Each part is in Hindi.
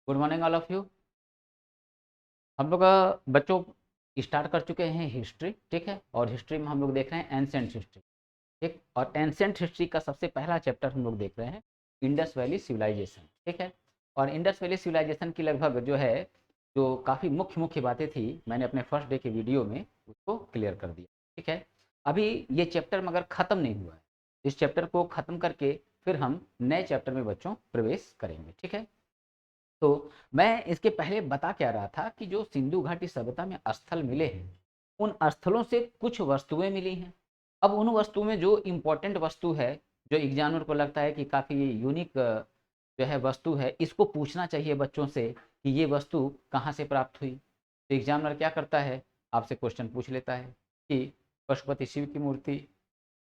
Good morning all of you. हम लोग बच्चों स्टार्ट कर चुके हैं हिस्ट्री, ठीक है। और हिस्ट्री में हम लोग देख रहे हैं एंशिएंट हिस्ट्री, ठीक। और एंशिएंट हिस्ट्री का सबसे पहला चैप्टर हम लोग देख रहे हैं इंडस वैली सिविलाइजेशन, ठीक है। और इंडस वैली सिविलाइजेशन की लगभग जो है, जो काफ़ी मुख्य मुख्य बातें थी, मैंने अपने फर्स्ट डे के वीडियो में उसको क्लियर कर दिया, ठीक है। अभी ये चैप्टर मगर ख़त्म नहीं हुआ है। इस चैप्टर को ख़त्म करके फिर हम नए चैप्टर में बच्चों प्रवेश करेंगे, ठीक है। तो मैं इसके पहले बता क्या रहा था कि जो सिंधु घाटी सभ्यता में स्थल मिले हैं, उन स्थलों से कुछ वस्तुएं मिली हैं। अब उन वस्तुओं में जो इम्पोर्टेंट वस्तु है, जो एग्जामिनर को लगता है कि काफ़ी यूनिक जो है वस्तु है, इसको पूछना चाहिए बच्चों से कि ये वस्तु कहाँ से प्राप्त हुई। तो एग्जामिनर क्या करता है, आपसे क्वेश्चन पूछ लेता है कि पशुपति शिव की मूर्ति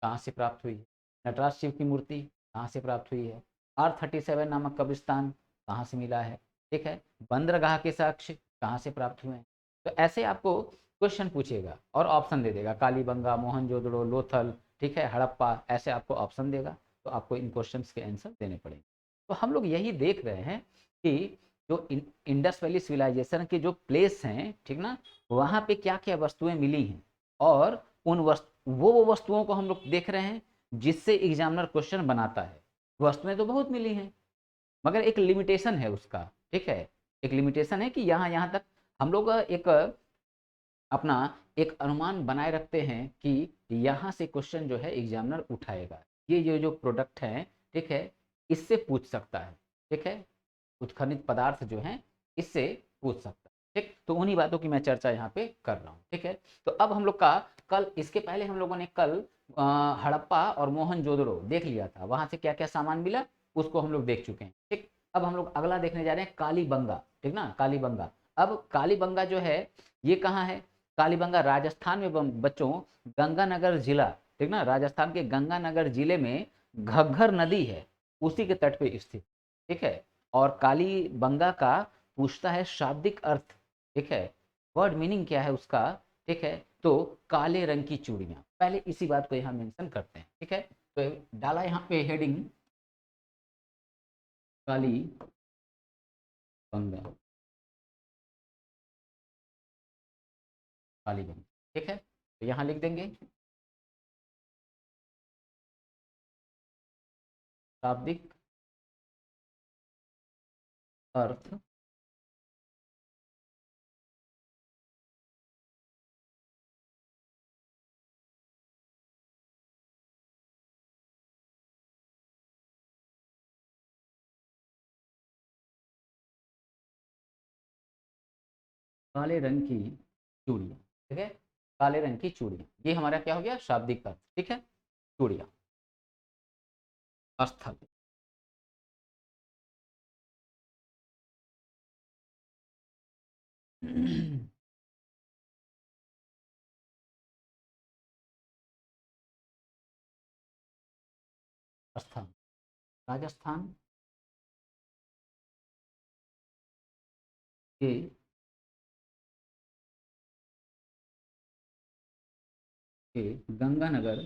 कहाँ से प्राप्त हुई है, नटराज शिव की मूर्ति कहाँ से प्राप्त हुई है, R37 नामक कब्रिस्तान कहाँ से मिला है, ठीक है। बंदरगाह के साक्ष्य कहाँ से प्राप्त हुए हैं। तो ऐसे आपको क्वेश्चन पूछेगा और ऑप्शन दे देगा, कालीबंगा, मोहनजोदड़ो, लोथल, ठीक है, हड़प्पा, ऐसे आपको ऑप्शन देगा। तो आपको इन क्वेश्चंस के आंसर देने पड़ेंगे। तो हम लोग यही देख रहे हैं कि जो इंडस वैली सिविलाइजेशन के जो प्लेस हैं, ठीक ना, वहाँ पे क्या क्या वस्तुएं मिली हैं। और उन वो वस्तुओं को हम लोग देख रहे हैं जिससे एग्जामिनर क्वेश्चन बनाता है। वस्तुएं तो बहुत मिली हैं, मगर एक लिमिटेशन है उसका, ठीक है। एक लिमिटेशन है कि यहाँ यहाँ तक हम लोग एक अपना एक अनुमान बनाए रखते हैं कि यहाँ से क्वेश्चन जो है एग्जामिनर उठाएगा, ये जो प्रोडक्ट है, ठीक है, इससे पूछ सकता है, ठीक है। कुछ खनिज पदार्थ जो हैं इससे पूछ सकता है, ठीक। तो उन्हीं बातों की मैं चर्चा यहाँ पे कर रहा हूँ, ठीक है। तो अब हम लोग का कल, इसके पहले हम लोगों ने कल हड़प्पा और मोहनजोदड़ो देख लिया था, वहां से क्या क्या सामान मिला उसको हम लोग देख चुके हैं, ठीक। अब हम लोग अगला देखने जा रहे हैं कालीबंगा, ठीक ना, कालीबंगा। अब कालीबंगा जो है ये कहाँ है, कालीबंगा राजस्थान में बच्चों, गंगानगर जिला, ठीक ना, राजस्थान के गंगानगर जिले में घग्घर नदी है, उसी के तट पे स्थित, ठीक है। और कालीबंगा का पूछता है शाब्दिक अर्थ, ठीक है, वर्ड मीनिंग क्या है उसका, ठीक है। तो काले रंग की चूड़ियां, पहले इसी बात को यहाँ मेंशन करते हैं, ठीक है। तो डाला यहाँ पे हेडिंग काली बंगा, कालीबंगा, ठीक है। तो यहाँ लिख देंगे शाब्दिक अर्थ काले रंग की चूड़ियाँ, ठीक है। काले रंग की चूड़ियाँ, ये हमारा क्या हो गया, शाब्दिक अर्थ, ठीक है। चूड़ियाँ, स्थल, स्थान, राजस्थान के गंगानगर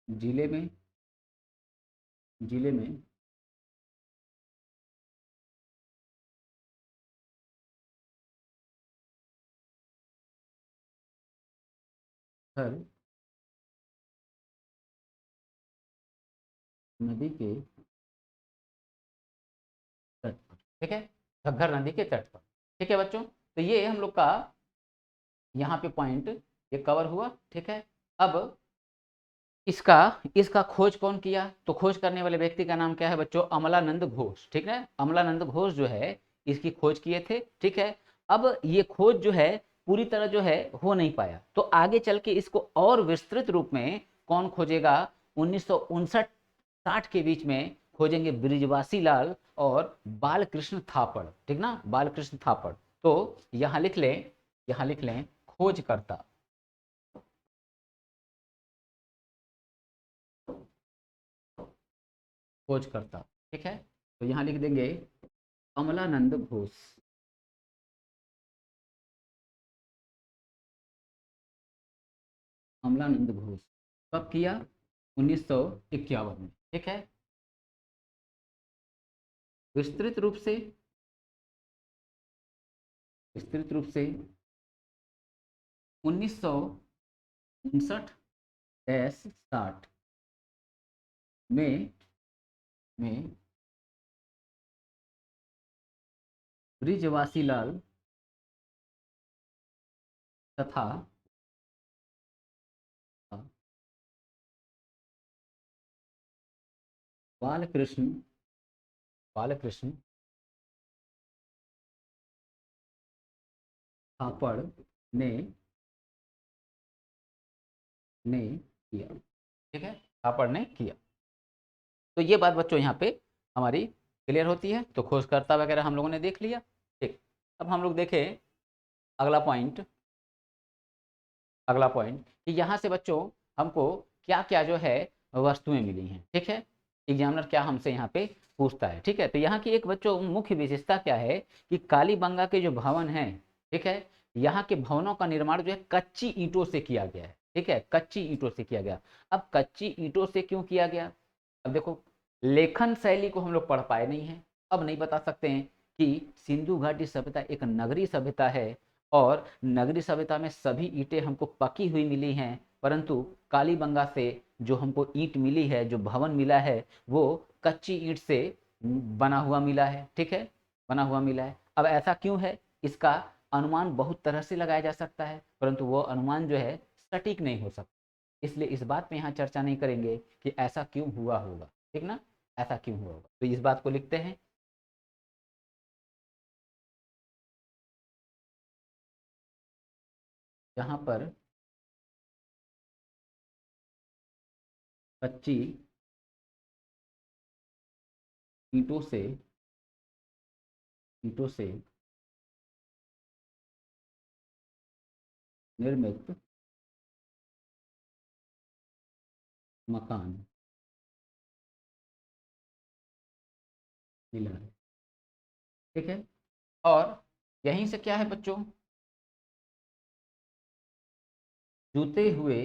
जिले में, जिले में हर नदी के तट पर, ठीक है, घग्घर नदी के तट पर, ठीक है बच्चों। तो ये हम लोग का यहाँ पे पॉइंट ये कवर हुआ, ठीक है। अब इसका इसका खोज कौन किया, तो खोज करने वाले व्यक्ति का नाम क्या है बच्चों, अमलानंद घोष, ठीक है। अमलानंद घोष जो है इसकी खोज किए थे, ठीक है। अब ये खोज जो है पूरी तरह जो है हो नहीं पाया, तो आगे चल के इसको और विस्तृत रूप में कौन खोजेगा, 1959 60 के बीच में खोजेंगे ब्रिजवासी लाल और बालकृष्ण थापड़, ठीक ना, बालकृष्ण थापड़। तो यहाँ लिख लें, यहाँ लिख लें खोजकर्ता, खोजकर्ता, ठीक है। तो यहाँ लिख देंगे अमलानंद घोष, अमलानंद घोष कब किया, 1951 में, ठीक है। विस्तृत रूप से 1959-60 में ब्रिजवासी लाल तथा बालकृष्ण थापड़ ने किया। ठीक है, थापड़ ने किया। तो ये बात बच्चों यहाँ पे हमारी क्लियर होती है। तो खोजकर्ता वगैरह हम लोगों ने देख लिया। ठीक, अब हम लोग देखें अगला पॉइंट कि यहाँ से बच्चों हमको क्या क्या जो है वस्तुएं मिली हैं। ठीक है, एग्जामिनर क्या हमसे यहाँ पे पूछता है। ठीक है, तो यहाँ की एक बच्चों मुख्य विशेषता क्या है कि कालीबंगा के जो भवन हैं, ठीक है, यहाँ के भवनों का निर्माण जो है कच्ची ईंटों से किया गया है। ठीक है, कच्ची ईंटों से किया गया। अब कच्ची ईंटों से क्यों किया गया? अब देखो, लेखन शैली को हम लोग पढ़ पाए नहीं है। अब नहीं बता सकते हैं कि सिंधु घाटी सभ्यता एक नगरीय सभ्यता है और नगरीय सभ्यता में सभी ईंटें हमको पकी हुई मिली हैं, परंतु कालीबंगा से जो हमको ईंट मिली है, जो भवन मिला है, वो कच्ची ईंट से बना हुआ मिला है। ठीक है, बना हुआ मिला है। अब ऐसा क्यों है, इसका अनुमान बहुत तरह से लगाया जा सकता है, परंतु वो अनुमान जो है सटीक नहीं हो सकता। इसलिए इस बात पे यहाँ चर्चा नहीं करेंगे कि ऐसा क्यों हुआ होगा। ठीक ना, ऐसा क्यों हुआ होगा। तो इस बात को लिखते हैं। जहाँ पर कच्ची ईंटों से निर्मित मकान मिला है। ठीक है, और यहीं से क्या है बच्चों, जूते हुए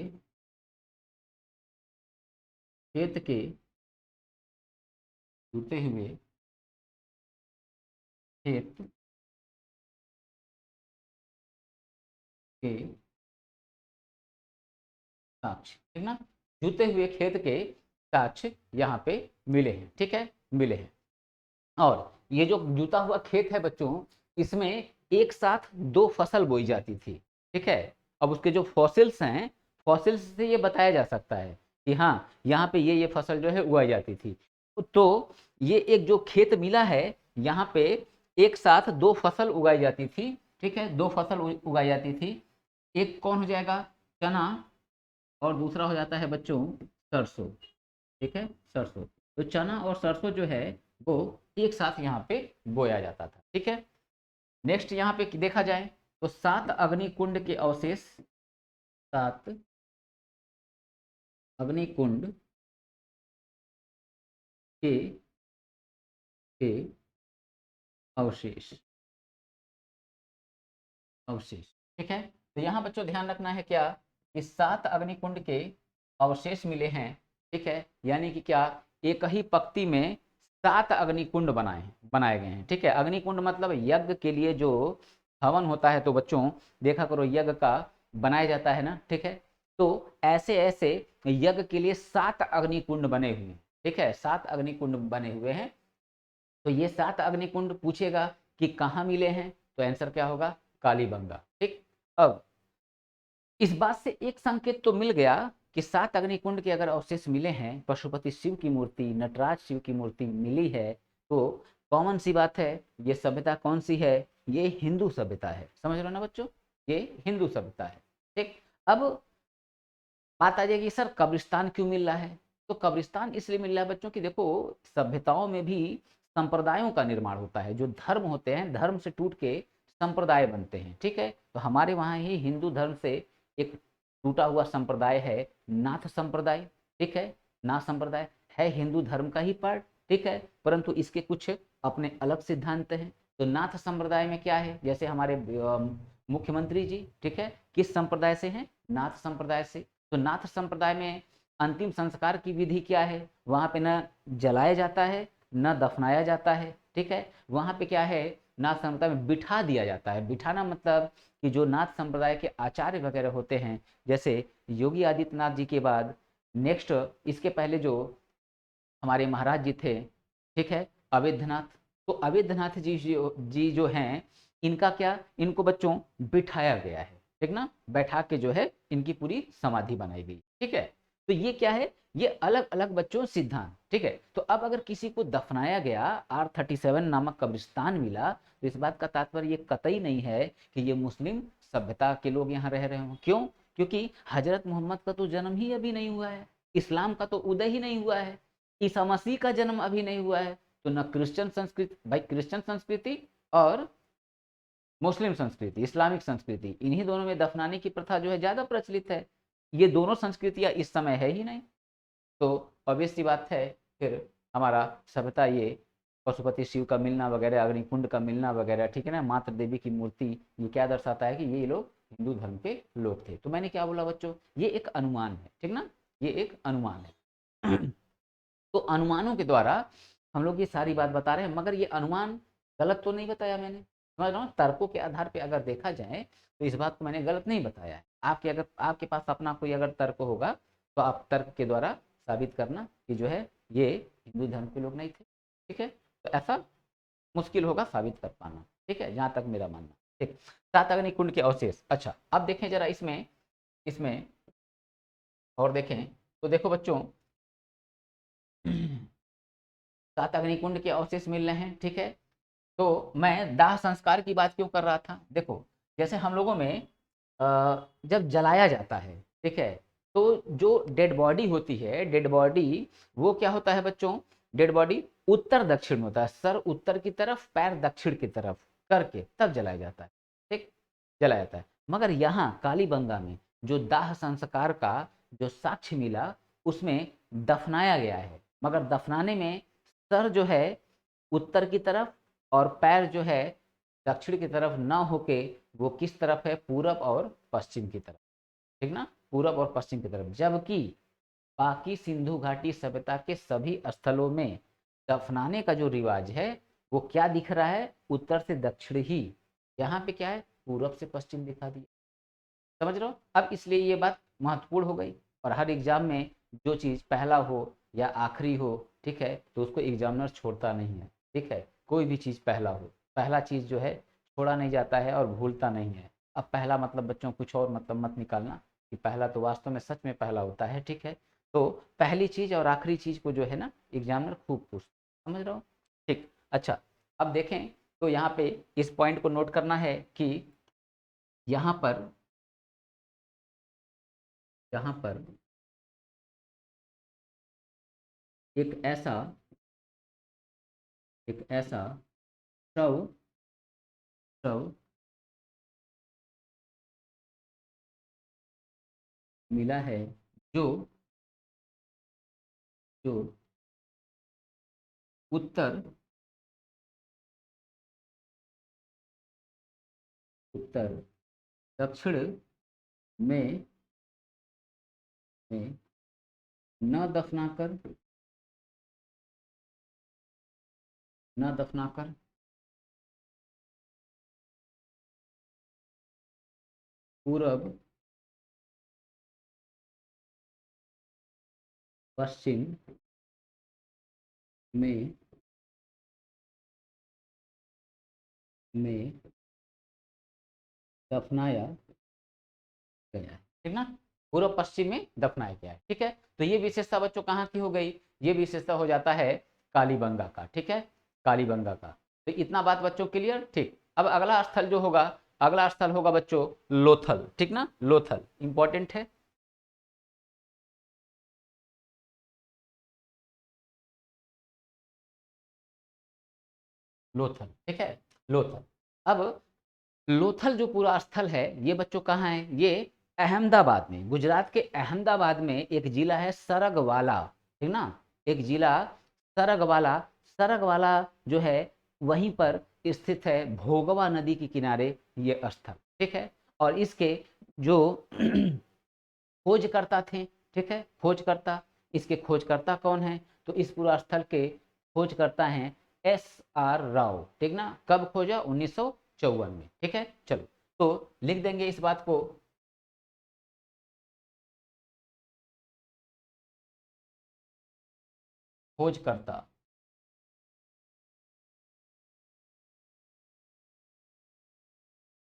खेत के जूते हुए खेत के साक्ष्य, ठीक ना, जूते हुए खेत के साक्ष्य यहाँ पे मिले हैं। ठीक है, मिले हैं। और ये जो जूता हुआ खेत है बच्चों, इसमें एक साथ दो फसल बोई जाती थी। ठीक है, अब उसके जो फॉसिल्स हैं, फॉसिल्स से ये बताया जा सकता है कि हाँ, यहाँ पे ये फसल जो है उगाई जाती थी। तो ये एक जो खेत मिला है, यहाँ पे एक साथ दो फसल उगाई जाती थी। ठीक है, दो फसल उगाई जाती थी। एक कौन हो जाएगा, चना, और दूसरा हो जाता है बच्चों सरसों। ठीक है, सरसों। तो चना और सरसों जो है वो एक साथ यहाँ पे बोया जाता था। ठीक है, नेक्स्ट यहाँ पे देखा जाए तो 7 अग्निकुंड के अवशेष, 7 अग्निकुंड के के अवशेष अवशेष। ठीक है, तो यहाँ बच्चों ध्यान रखना है क्या, कि 7 अग्निकुंड के अवशेष मिले हैं। ठीक है, यानी कि क्या, एक ही पंक्ति में 7 अग्निकुंड बनाए गए हैं। ठीक है, अग्निकुंड मतलब यज्ञ के लिए जो हवन होता है, तो बच्चों देखा करो यज्ञ का बनाया जाता है ना। ठीक है, तो ऐसे ऐसे यज्ञ के लिए 7 अग्निकुंड बने हुए हैं। ठीक है, 7 अग्निकुंड बने हुए हैं। तो ये 7 अग्निकुंड पूछेगा कि कहाँ मिले हैं, तो आंसर क्या होगा, कालीबंगा। ठीक, अब इस बात से एक संकेत तो मिल गया कि 7 अग्निकुंड के अगर अवशेष मिले हैं, पशुपति शिव की मूर्ति, नटराज शिव की मूर्ति मिली है, तो कॉमन सी बात है, ये सभ्यता कौन सी है, ये हिंदू सभ्यता है। समझ लो ना बच्चों, ये हिंदू सभ्यता है। ठीक, अब बात आ जाएगी सर कब्रिस्तान क्यों मिल रहा है। तो कब्रिस्तान इसलिए मिल रहा है बच्चों कि देखो, सभ्यताओं में भी संप्रदायों का निर्माण होता है। जो धर्म होते हैं, धर्म से टूट के संप्रदाय बनते हैं। ठीक है, तो हमारे वहाँ ही हिंदू धर्म से एक टूटा हुआ संप्रदाय है नाथ संप्रदाय। ठीक है, नाथ संप्रदाय है हिंदू धर्म का ही पार्ट। ठीक है, परंतु इसके कुछ अपने अलग सिद्धांत हैं। तो नाथ संप्रदाय में क्या है, जैसे हमारे मुख्यमंत्री जी, ठीक है, किस संप्रदाय से हैं, नाथ संप्रदाय से। तो नाथ संप्रदाय में अंतिम संस्कार की विधि क्या है, वहां पे न जलाया जाता है, न दफनाया जाता है। ठीक है। वहाँ पे क्या है, नाथ संप्रदाय में बिठा दिया जाता है। बिठाना मतलब कि जो नाथ संप्रदाय के आचार्य वगैरह होते हैं, जैसे योगी आदित्यनाथ जी के बाद नेक्स्ट इसके पहले जो हमारे महाराज जी थे, ठीक है, अवेद्यनाथ। तो अवेद्यनाथ जी जो हैं, इनका क्या, इनको बच्चों बिठाया गया है, ठीक ना, बैठा के जो है इनकी पूरी समाधि बनाई गई, ठीक है। तो ये क्या है, ये अलग अलग बच्चों सिद्धांत, ठीक है। तो अब अगर किसी को दफनाया गया, R37 नामक कब्रिस्तान मिला, तो इस बात का तात्पर्य ये कतई नहीं है कि ये मुस्लिम सभ्यता के लोग यहाँ रह रहे हों। क्यों? क्योंकि हजरत मोहम्मद का तो जन्म ही अभी नहीं हुआ है, इस्लाम का तो उदय ही नहीं हुआ है, ईसा मसीह का जन्म अभी नहीं हुआ है। तो न क्रिश्चियन संस्कृति, भाई क्रिश्चियन संस्कृति और मुस्लिम संस्कृति, इस्लामिक संस्कृति, इन्हीं दोनों में दफनाने की प्रथा जो है ज्यादा प्रचलित है। ये दोनों संस्कृतियां इस समय है ही नहीं। तो ऑब्वियस सी बात है, फिर हमारा सभ्यता ये पशुपति शिव का मिलना वगैरह, अग्निकुंड का मिलना वगैरह, ठीक है ना, मात्र देवी की मूर्ति, ये क्या दर्शाता है कि ये लोग हिंदू धर्म के लोग थे। तो मैंने क्या बोला बच्चों, ये एक अनुमान है, ठीक ना, ये एक अनुमान है। तो अनुमानों के द्वारा हम लोग ये सारी बात बता रहे हैं, मगर ये अनुमान गलत तो नहीं बताया मैंने, समझ रहा हूँ। तर्कों के आधार पे अगर देखा जाए तो इस बात को मैंने गलत नहीं बताया है। आपके अगर आपके पास अपना कोई अगर तर्क होगा तो आप तर्क के द्वारा साबित करना कि जो है ये हिंदू धर्म के लोग नहीं थे, ठीक है। तो ऐसा मुश्किल होगा साबित कर पाना, ठीक है, जहाँ तक मेरा मानना, ठीक। सात अग्निकुंड के अवशेष, अच्छा अब देखें जरा इसमें इसमें और देखें तो देखो बच्चों, सात अग्निकुंड के अवशेष मिल रहे हैं, ठीक है। तो मैं दाह संस्कार की बात क्यों कर रहा था, देखो जैसे हम लोगों में जब जलाया जाता है, ठीक है, तो जो डेड बॉडी होती है, डेड बॉडी वो क्या होता है बच्चों, डेड बॉडी उत्तर दक्षिण होता है, सर उत्तर की तरफ, पैर दक्षिण की तरफ करके तब जलाया जाता है, ठीक, जलाया जाता है। मगर यहाँ कालीबंगा में जो दाह संस्कार का जो साक्ष्य मिला, उसमें दफनाया गया है, मगर दफनाने में सर जो है उत्तर की तरफ और पैर जो है दक्षिण की तरफ ना होके वो किस तरफ है, पूरब और पश्चिम की तरफ, ठीक ना, पूरब और पश्चिम की तरफ। जबकि बाकी सिंधु घाटी सभ्यता के सभी स्थलों में दफनाने का जो रिवाज है वो क्या दिख रहा है, उत्तर से दक्षिण ही, यहाँ पे क्या है, पूरब से पश्चिम दिखा दिया, समझ रहे हो। अब इसलिए ये बात महत्वपूर्ण हो गई, और हर एग्जाम में जो चीज़ पहला हो या आखिरी हो, ठीक है, तो उसको एग्जामिनर छोड़ता नहीं है, ठीक है, कोई भी चीज़ पहला हो, पहला चीज़ जो है छोड़ा नहीं जाता है और भूलता नहीं है। अब पहला मतलब बच्चों कुछ और मतलब मत निकालना कि पहला तो वास्तव में सच में पहला होता है, ठीक है। तो पहली चीज़ और आखिरी चीज़ को जो है ना एग्जामिनर खूब पूछता, समझ रहे हो, ठीक। अच्छा अब देखें तो यहाँ पे इस पॉइंट को नोट करना है कि यहाँ पर यहाँ पर एक ऐसा एक ऐसा शव शव मिला है जो जो उत्तर उत्तर दक्षिण में में न दफनाकर न दफनाकर पूरब पश्चिम में में दफनाया गया है, ठीक ना, पूर्व पश्चिम में दफनाया गया है, ठीक है। तो ये विशेषता बच्चों कहाँ की हो गई, ये विशेषता हो जाता है कालीबंगा का, ठीक है, कालीबंगा का। तो इतना बात बच्चों क्लियर, ठीक। अब अगला स्थल जो होगा, अगला स्थल होगा बच्चों लोथल, ठीक ना, लोथल इंपॉर्टेंट है। लोथल, ठीक है, लोथल। अब लोथल जो पूरा स्थल है ये बच्चों कहाँ है, ये अहमदाबाद में, गुजरात के अहमदाबाद में एक जिला है सरगवाला, ठीक ना, एक जिला सरगवाला, सरगवाला जो है वहीं पर स्थित है, भोगवा नदी के किनारे ये स्थल, ठीक है। और इसके जो खोजकर्ता थे, ठीक है, खोजकर्ता, इसके खोजकर्ता कौन है, तो इस पूरा स्थल के खोजकर्ता हैं SR राव, ठीक ना। कब खोजा? 1954 में, ठीक है। चलो तो लिख देंगे इस बात को, खोजकर्ता,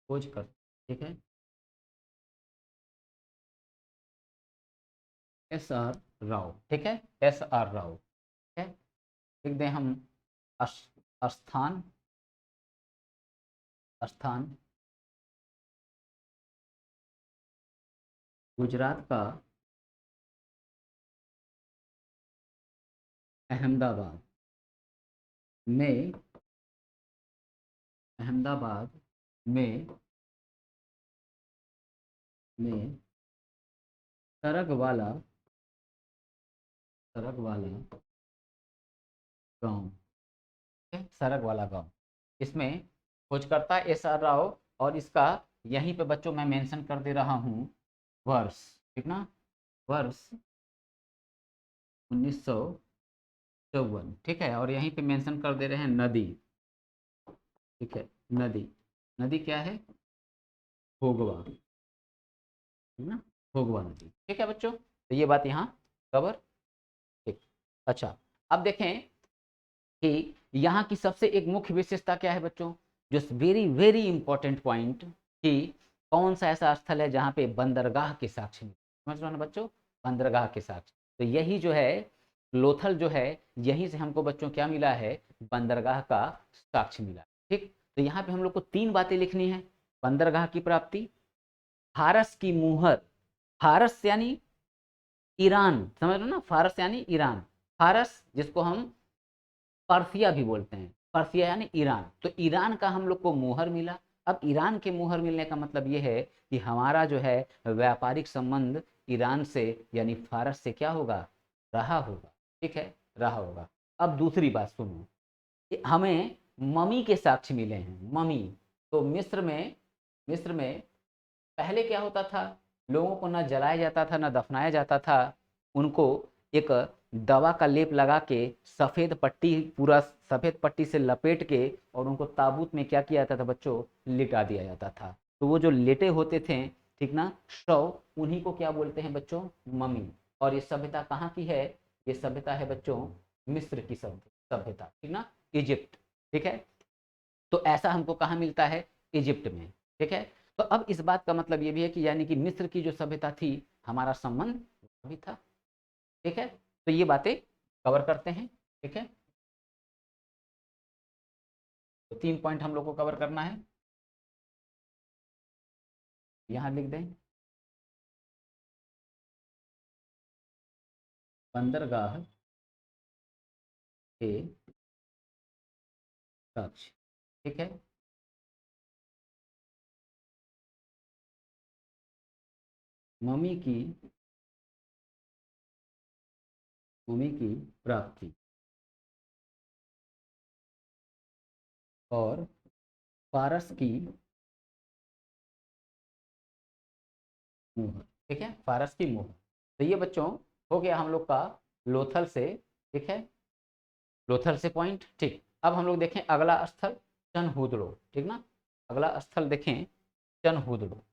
खोजकर्ता, ठीक है, SR राव, ठीक है, SR राव, ठीक है। लिख दें हम स्थान, स्थान गुजरात का अहमदाबाद में, अहमदाबाद में में सरग वाला, सरग वाला गांव, सरग वाला गांव, इसमें खोजकर्ता SR राव, और इसका यहीं पे बच्चों मैं मेंशन कर दे रहा हूँ वर्ष, ठीक ना, वर्ष 1954, ठीक है। और यहीं पे मेंशन कर दे रहे हैं नदी, ठीक है, नदी, नदी क्या है? भोगवा, ठीक ना, भोगवा नदी, ठीक है बच्चों। तो ये बात यहाँ कवर, ठीक। अच्छा, अब देखें कि यहाँ की सबसे एक मुख्य विशेषता क्या है बच्चों, जो वेरी वेरी इंपॉर्टेंट पॉइंट, कि कौन सा ऐसा स्थल है जहाँ पे बंदरगाह के साक्ष्य मिले, समझ रहे हो ना बच्चों, बंदरगाह के साक्ष्य। तो यही जो है लोथल जो है, यहीं से हमको बच्चों क्या मिला है? बंदरगाह का साक्ष्य मिला, ठीक। तो यहाँ पे हम लोग को 3 बातें लिखनी है। बंदरगाह की प्राप्ति, फारस की मुहर, फारस यानी ईरान, समझ रहे हो ना, फारस यानी ईरान, फारस जिसको हम पर्सिया भी बोलते हैं, पर्सिया यानी ईरान, तो ईरान का हम लोग को मुहर मिला। अब ईरान के मुहर मिलने का मतलब ये है कि हमारा जो है व्यापारिक संबंध ईरान से यानी फारस से क्या होगा? रहा होगा, ठीक है, रहा होगा। अब दूसरी बात सुनो, कि हमें ममी के साक्ष्य मिले हैं, ममी। तो मिस्र में पहले क्या होता था? लोगों को ना जलाया जाता था ना दफनाया जाता था, उनको एक दवा का लेप लगा के सफ़ेद पट्टी, पूरा सफ़ेद पट्टी से लपेट के, और उनको ताबूत में क्या किया जाता था बच्चों? लिटा दिया जाता था। तो वो जो लेटे होते थे, ठीक ना, शव, उन्हीं को क्या बोलते हैं बच्चों? मम्मी। और ये सभ्यता कहाँ की है? ये सभ्यता है बच्चों मिस्र की सभ्यता, ठीक ना, इजिप्ट, ठीक है। तो ऐसा हमको कहाँ मिलता है? इजिप्ट में, ठीक है। तो अब इस बात का मतलब ये भी है कि यानी कि मिस्र की जो सभ्यता थी, हमारा संबंध भी था, ठीक है। तो ये बातें कवर करते हैं, ठीक है। तो 3 पॉइंट हम लोग को कवर करना है, यहाँ लिख दें, बंदरगाह के साक्ष्य, ठीक है, मम्मी की, मम्मी की प्राप्ति, और फारस की मुहर, ठीक है, फारस की मुहर। तो ये बच्चों हो गया हम लोग का लोथल से, ठीक है, लोथल से पॉइंट, ठीक। अब हम लोग देखें अगला स्थल, चनहुदड़ो, ठीक ना, अगला स्थल देखें चनहुदड़ो।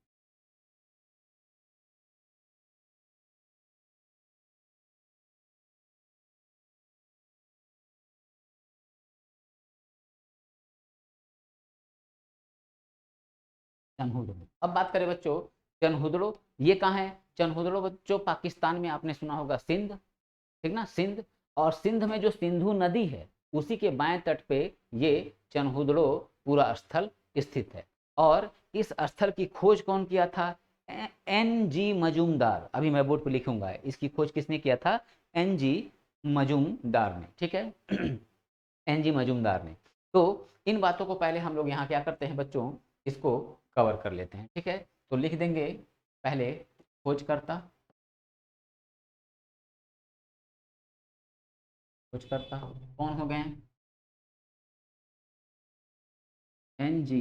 चनहुदड़ो, अब बात करें बच्चों चनहुदड़ो, ये कहाँ है? चनहुदड़ो बच्चों पाकिस्तान में, आपने सुना होगा सिंध, ठीक ना, सिंध। और सिंध में जो सिंधु नदी है, उसी के बाएं तट पे ये चनहुदड़ो पूरा स्थल स्थित है। और इस स्थल की खोज कौन किया था? NG मजूमदार, अभी मैं बोर्ड पे लिखूंगा, इसकी खोज किसने किया था? NG मजूमदार ने, ठीक है। NG मजूमदार ने। तो इन बातों को पहले हम लोग यहाँ क्या करते हैं बच्चों, इसको कवर कर लेते हैं, ठीक है। तो लिख देंगे पहले खोजकर्ता, खोजकर्ता कौन हो गए? NG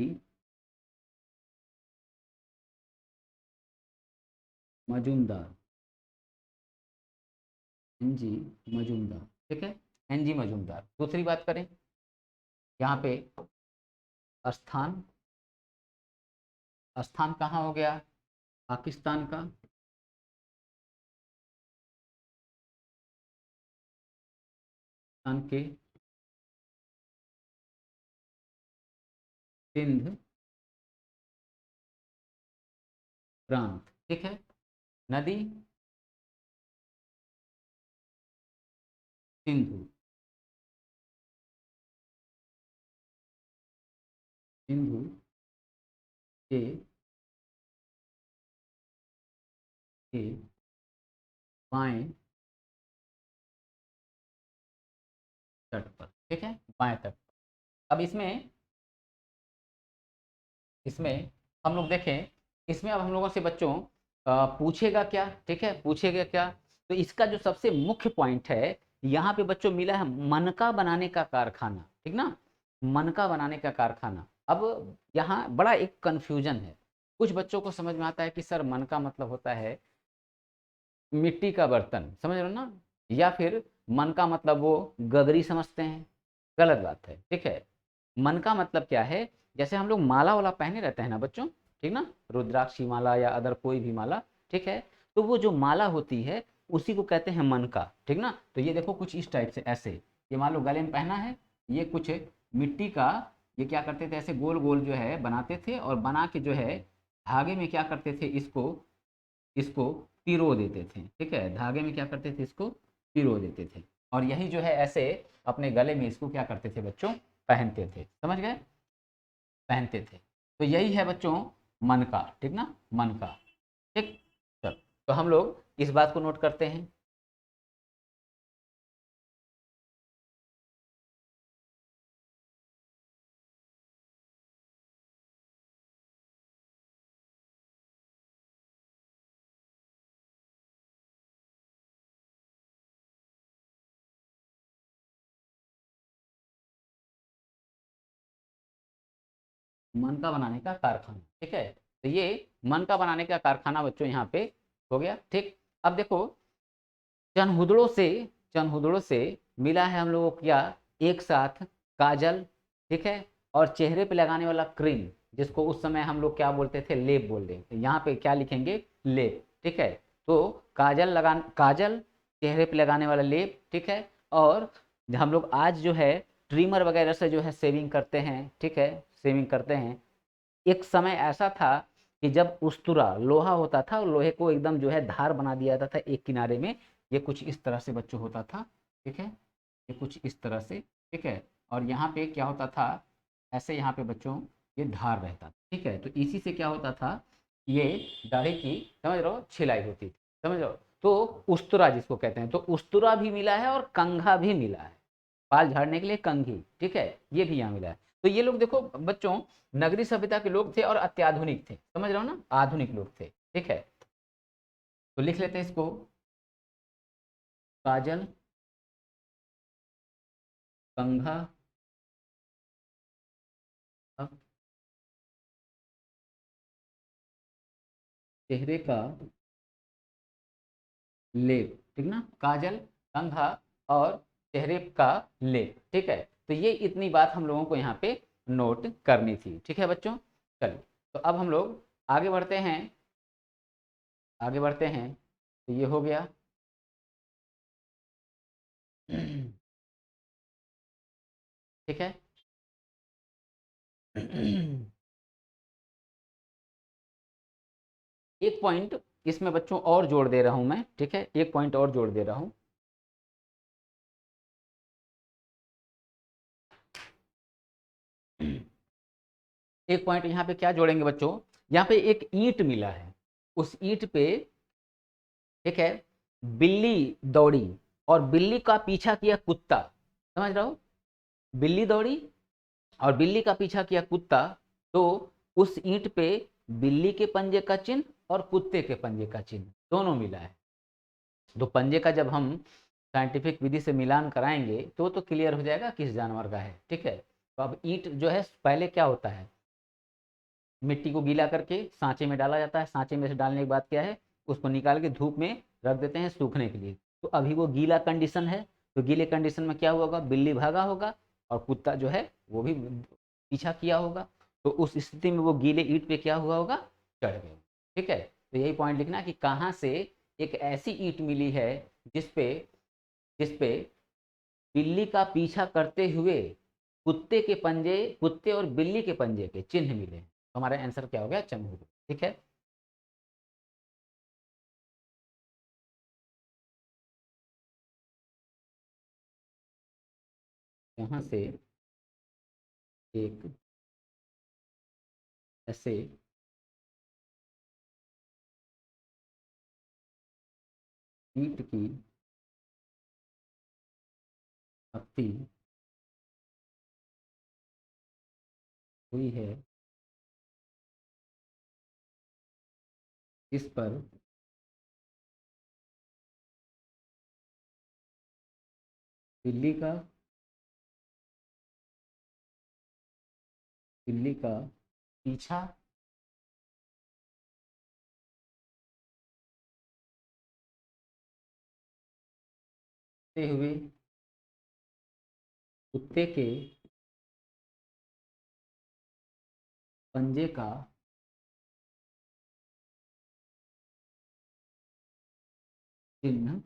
मजूमदार, NG मजूमदार, ठीक है, NG मजूमदार। दूसरी बात करें, यहाँ पे स्थान, स्थान कहाँ हो गया, पाकिस्तान का। पाकिस्तान के सिंध प्रांत, ठीक है। नदी सिंधु, सिंधु के के बाएं तट पर, ठीक है, बाएं तट। अब इसमें इसमें हम लोग देखें, इसमें अब हम लोगों से बच्चों पूछेगा क्या, ठीक है, पूछेगा क्या। तो इसका जो सबसे मुख्य पॉइंट है, यहाँ पे बच्चों मिला है मनका बनाने का कारखाना, ठीक ना, मनका बनाने का कारखाना। अब यहाँ बड़ा एक कंफ्यूजन है, कुछ बच्चों को समझ में आता है कि सर मनका मतलब होता है मिट्टी का बर्तन, समझ रहे हो ना, या फिर मन का मतलब वो गगरी समझते हैं, गलत बात है, ठीक है। मन का मतलब क्या है, जैसे हम लोग माला वाला पहने रहते हैं ना बच्चों, ठीक ना, रुद्राक्षी माला या अदर कोई भी माला, ठीक है, तो वो जो माला होती है उसी को कहते हैं मन का, ठीक ना। तो ये देखो कुछ इस टाइप से, ऐसे ये मान लो गले में पहना है, ये कुछ मिट्टी का, ये क्या करते थे ऐसे गोल गोल जो है बनाते थे, और बना के जो है धागे में क्या करते थे, इसको इसको पिरो देते थे, ठीक है, धागे में क्या करते थे, इसको पिरो देते थे, और यही जो है ऐसे अपने गले में इसको क्या करते थे बच्चों, पहनते थे, समझ गए, पहनते थे। तो यही है बच्चों मन का, ठीक ना, मन का, ठीक। चल, तो हम लोग इस बात को नोट करते हैं। मन का बनाने का कारखाना, ठीक है, तो ये मन का बनाने का कारखाना बच्चों यहाँ पे हो गया, ठीक। अब देखो, चनहुदड़ों से चनहुदड़ों से मिला है हम लोगों को क्या, एक साथ काजल, ठीक है, और चेहरे पे लगाने वाला क्रीम, जिसको उस समय हम लोग क्या बोलते थे, लेप बोलते थे, यहाँ पे क्या लिखेंगे, लेप, ठीक है। तो काजल, चेहरे पे लगाने वाला लेप, ठीक है, और हम लोग आज जो है ट्रिमर वगैरह से जो है शेविंग करते हैं, ठीक है, शेविंग करते हैं। एक समय ऐसा था कि जब उस्तरा लोहा होता था, लोहे को एकदम जो है धार बना दिया जाता था एक किनारे में, ये कुछ इस तरह से बच्चों होता था, ठीक है, ये कुछ इस तरह से, ठीक है, और यहाँ पे क्या होता था, ऐसे यहाँ पे बच्चों ये धार रहता था, ठीक है, तो इसी से क्या होता था, ये दाढ़ी की, समझ रहे हो, छिलाई होती थी, समझ रहे हो। तो उस्तरा जिसको कहते हैं, तो उस्तरा भी मिला है और कंघा भी मिला है, बाल झाड़ने के लिए कंघी, ठीक है, ये भी यहाँ मिला है। तो ये लोग देखो बच्चों नगरी सभ्यता के लोग थे और अत्याधुनिक थे, समझ रहे हो ना, आधुनिक लोग थे, ठीक है। तो लिख लेते हैं इसको, काजल, कंघा, अब चेहरे का लेप, ठीक ना, काजल, कंघा और चेहरे का लेप, ठीक है। तो ये इतनी बात हम लोगों को यहाँ पे नोट करनी थी, ठीक है बच्चों। चलिए, तो अब हम लोग आगे बढ़ते हैं, आगे बढ़ते हैं, तो ये हो गया। ठीक है। एक पॉइंट इसमें बच्चों और जोड़ दे रहा हूं मैं, ठीक है, एक पॉइंट और जोड़ दे रहा हूं। एक पॉइंट यहाँ पे क्या जोड़ेंगे बच्चों, यहाँ पे एक ईंट मिला है, उस ईंट पे, ठीक है, बिल्ली दौड़ी और बिल्ली का पीछा किया कुत्ता, समझ रहे हो, बिल्ली दौड़ी और बिल्ली का पीछा किया कुत्ता, तो उस ईंट पे बिल्ली के पंजे का चिन्ह और कुत्ते के पंजे का चिन्ह दोनों मिला है। तो पंजे का जब हम साइंटिफिक विधि से मिलान कराएंगे तो क्लियर हो जाएगा किस जानवर का है, ठीक है। तो अब ईंट जो है पहले क्या होता है, मिट्टी को गीला करके सांचे में डाला जाता है, सांचे में से डालने के बाद क्या है, उसको निकाल के धूप में रख देते हैं सूखने के लिए। तो अभी वो गीला कंडीशन है, तो गीले कंडीशन में क्या हुआ होगा, बिल्ली भागा होगा और कुत्ता जो है वो भी पीछा किया होगा, तो उस स्थिति में वो गीले ईंट पे क्या हुआ होगा, चढ़ गए। ठीक है, तो यही पॉइंट लिखना कि कहाँ से एक ऐसी ईंट मिली है जिस पे बिल्ली का पीछा करते हुए कुत्ते और बिल्ली के पंजे के चिन्ह मिले। तो हमारा आंसर क्या हो गया, चंगुल। ठीक है, यहाँ से एक ऐसे ईंट की पत्ती हुई है, इस पर बिल्ली का पीछा करते हुए कुत्ते के पंजे का चिन्ह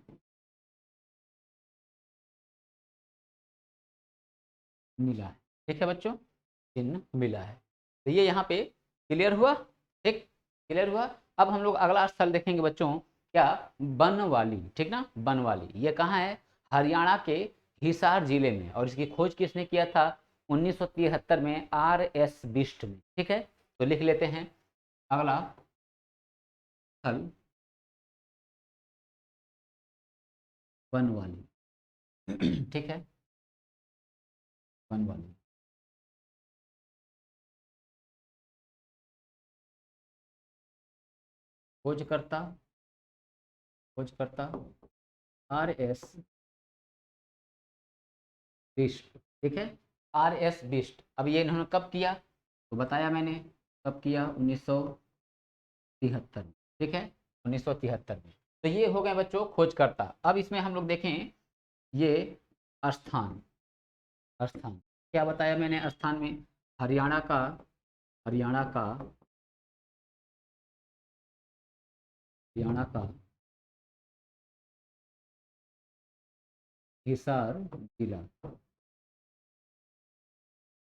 मिला है। ठीक है बच्चों, चिन्ह मिला है। तो ये यहाँ पे क्लियर हुआ। ठीक, क्लियर हुआ। अब हम लोग अगला स्थल देखेंगे बच्चों, क्या, बनवाली। ठीक ना, बनवाली ये कहाँ है, हरियाणा के हिसार जिले में, और इसकी खोज किसने किया था, 1973 में RS बिष्ट ने। ठीक है, तो लिख लेते हैं अगला स्थल बनवाली। ठीक है, बनवाली। खोजकर्ता खोजकर्ता RS बिष्ट। ठीक है, RS बिष्ट। अब ये इन्होंने कब किया, तो बताया मैंने कब किया, 1973 में। ठीक है, 1973 में। तो ये हो गए बच्चों खोजकर्ता। अब इसमें हम लोग देखें ये स्थान, स्थान क्या बताया मैंने, स्थान में हरियाणा का हरियाणा का हरियाणा का हिसार जिला,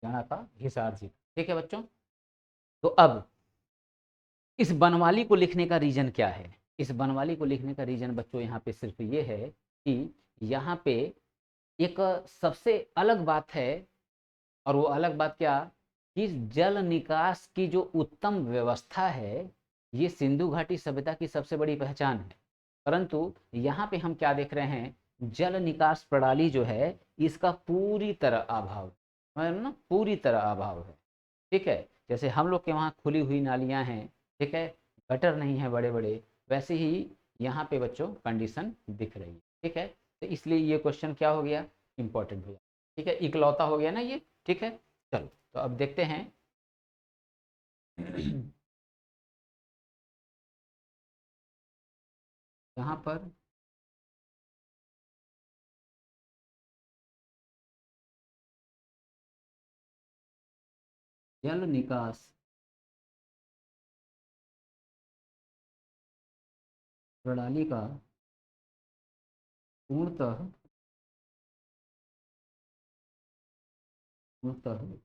हरियाणा का हिसार जिला। ठीक है बच्चों, तो अब इस बनवाली को लिखने का रीजन क्या है, इस बनवाली को लिखने का रीजन बच्चों यहाँ पे सिर्फ ये है कि यहाँ पे एक सबसे अलग बात है, और वो अलग बात क्या, कि जल निकास की जो उत्तम व्यवस्था है, ये सिंधु घाटी सभ्यता की सबसे बड़ी पहचान है। परंतु यहाँ पे हम क्या देख रहे हैं, जल निकास प्रणाली जो है इसका पूरी तरह अभाव है ना, पूरी तरह अभाव है। ठीक है, जैसे हम लोग के वहाँ खुली हुई नालियाँ हैं, ठीक है, गटर नहीं है बड़े बड़े, वैसे ही यहाँ पे बच्चों कंडीशन दिख रही है। ठीक है, तो इसलिए ये क्वेश्चन क्या हो गया, इंपॉर्टेंट हो गया। ठीक है, इकलौता हो गया ना ये। ठीक है, चलो तो अब देखते हैं यहाँ पर जल निकास प्रणाली का पूर्णतः पूर्णतः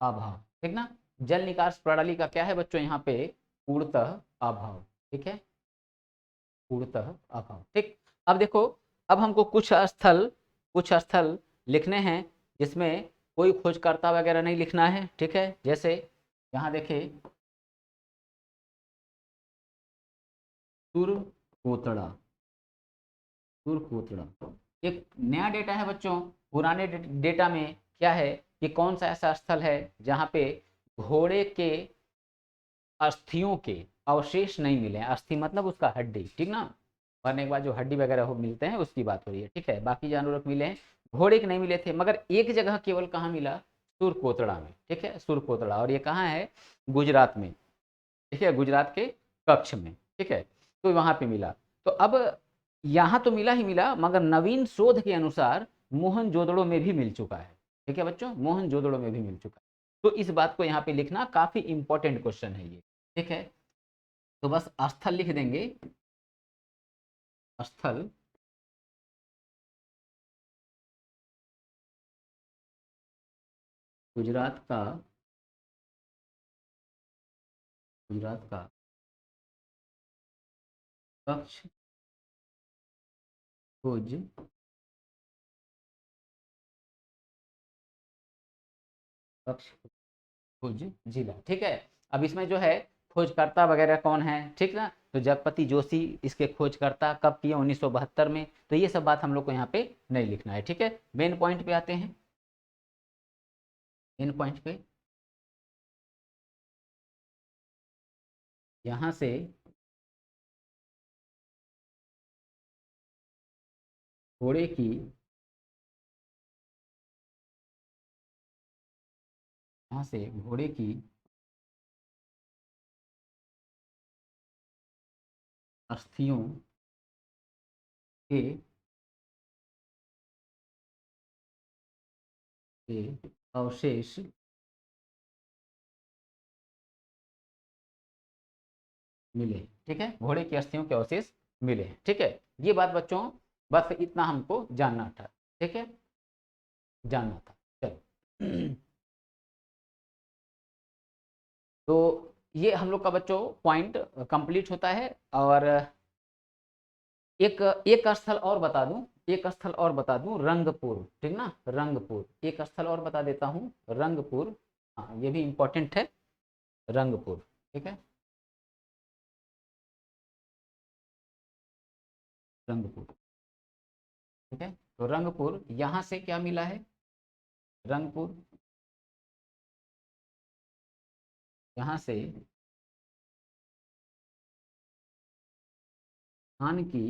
अभाव। ठीक ना, जल निकास प्रणाली का क्या है बच्चों, यहाँ पे पूर्णतः अभाव। ठीक है, पूर्णतः अभाव। ठीक, अब देखो, अब हमको कुछ स्थल लिखने हैं जिसमें कोई खोजकर्ता वगैरह नहीं लिखना है। ठीक है, जैसे यहाँ देखिए तुरकोतड़ा, तुरकोतड़ा एक नया डेटा है बच्चों। पुराने डेटा में क्या है कि कौन सा ऐसा स्थल है जहाँ पे घोड़े के अस्थियों के अवशेष नहीं मिले हैं। अस्थि मतलब उसका हड्डी, ठीक ना, मरने के बाद जो हड्डी वगैरह हो मिलते हैं उसकी बात हो रही है। ठीक है, बाकी जानवरों को मिले हैं, घोड़े के नहीं मिले थे, मगर एक जगह केवल कहाँ मिला, सुरकोतड़ा में। ठीक है, सुरकोतड़ा, और ये कहाँ है, गुजरात में। ठीक है, गुजरात के कच्छ में। ठीक है, तो वहाँ पे मिला। तो अब यहाँ तो मिला ही मिला, मगर नवीन शोध के अनुसार मोहनजोदड़ो में भी मिल चुका है। ठीक है बच्चों, मोहनजोदड़ो में भी मिल चुका है। तो इस बात को यहाँ पे लिखना काफी इंपॉर्टेंट क्वेश्चन है ये। ठीक है, तो बस स्थल लिख देंगे, स्थल गुजरात का, गुजरात का कच्छ भुज कच्छ भुज जिला। ठीक है, अब इसमें जो है खोजकर्ता वगैरह कौन है, ठीक ना, तो जगपति जोशी इसके खोजकर्ता, कब किए, 1972 में। तो ये सब बात हम लोग को यहाँ पे नहीं लिखना है। ठीक है, मेन पॉइंट पे आते हैं, मेन पॉइंट पे। यहाँ से घोड़े की, यहाँ से घोड़े की अस्थियों के के अवशेष मिले। ठीक है, घोड़े की अस्थियों के अवशेष मिले। ठीक है, ये बात बच्चों बस इतना हमको जानना था। ठीक है, जानना था। चलो तो ये हम लोग का बच्चों पॉइंट कंप्लीट होता है। और एक एक स्थल और बता दूं, एक स्थल और बता दूं, रंगपुर। ठीक ना, रंगपुर, एक स्थल और बता देता हूं, रंगपुर। हाँ, ये भी इंपॉर्टेंट है, रंगपुर। ठीक है, रंगपुर। ठीक है, तो रंगपुर यहां से क्या मिला है, रंगपुर यहां से धान की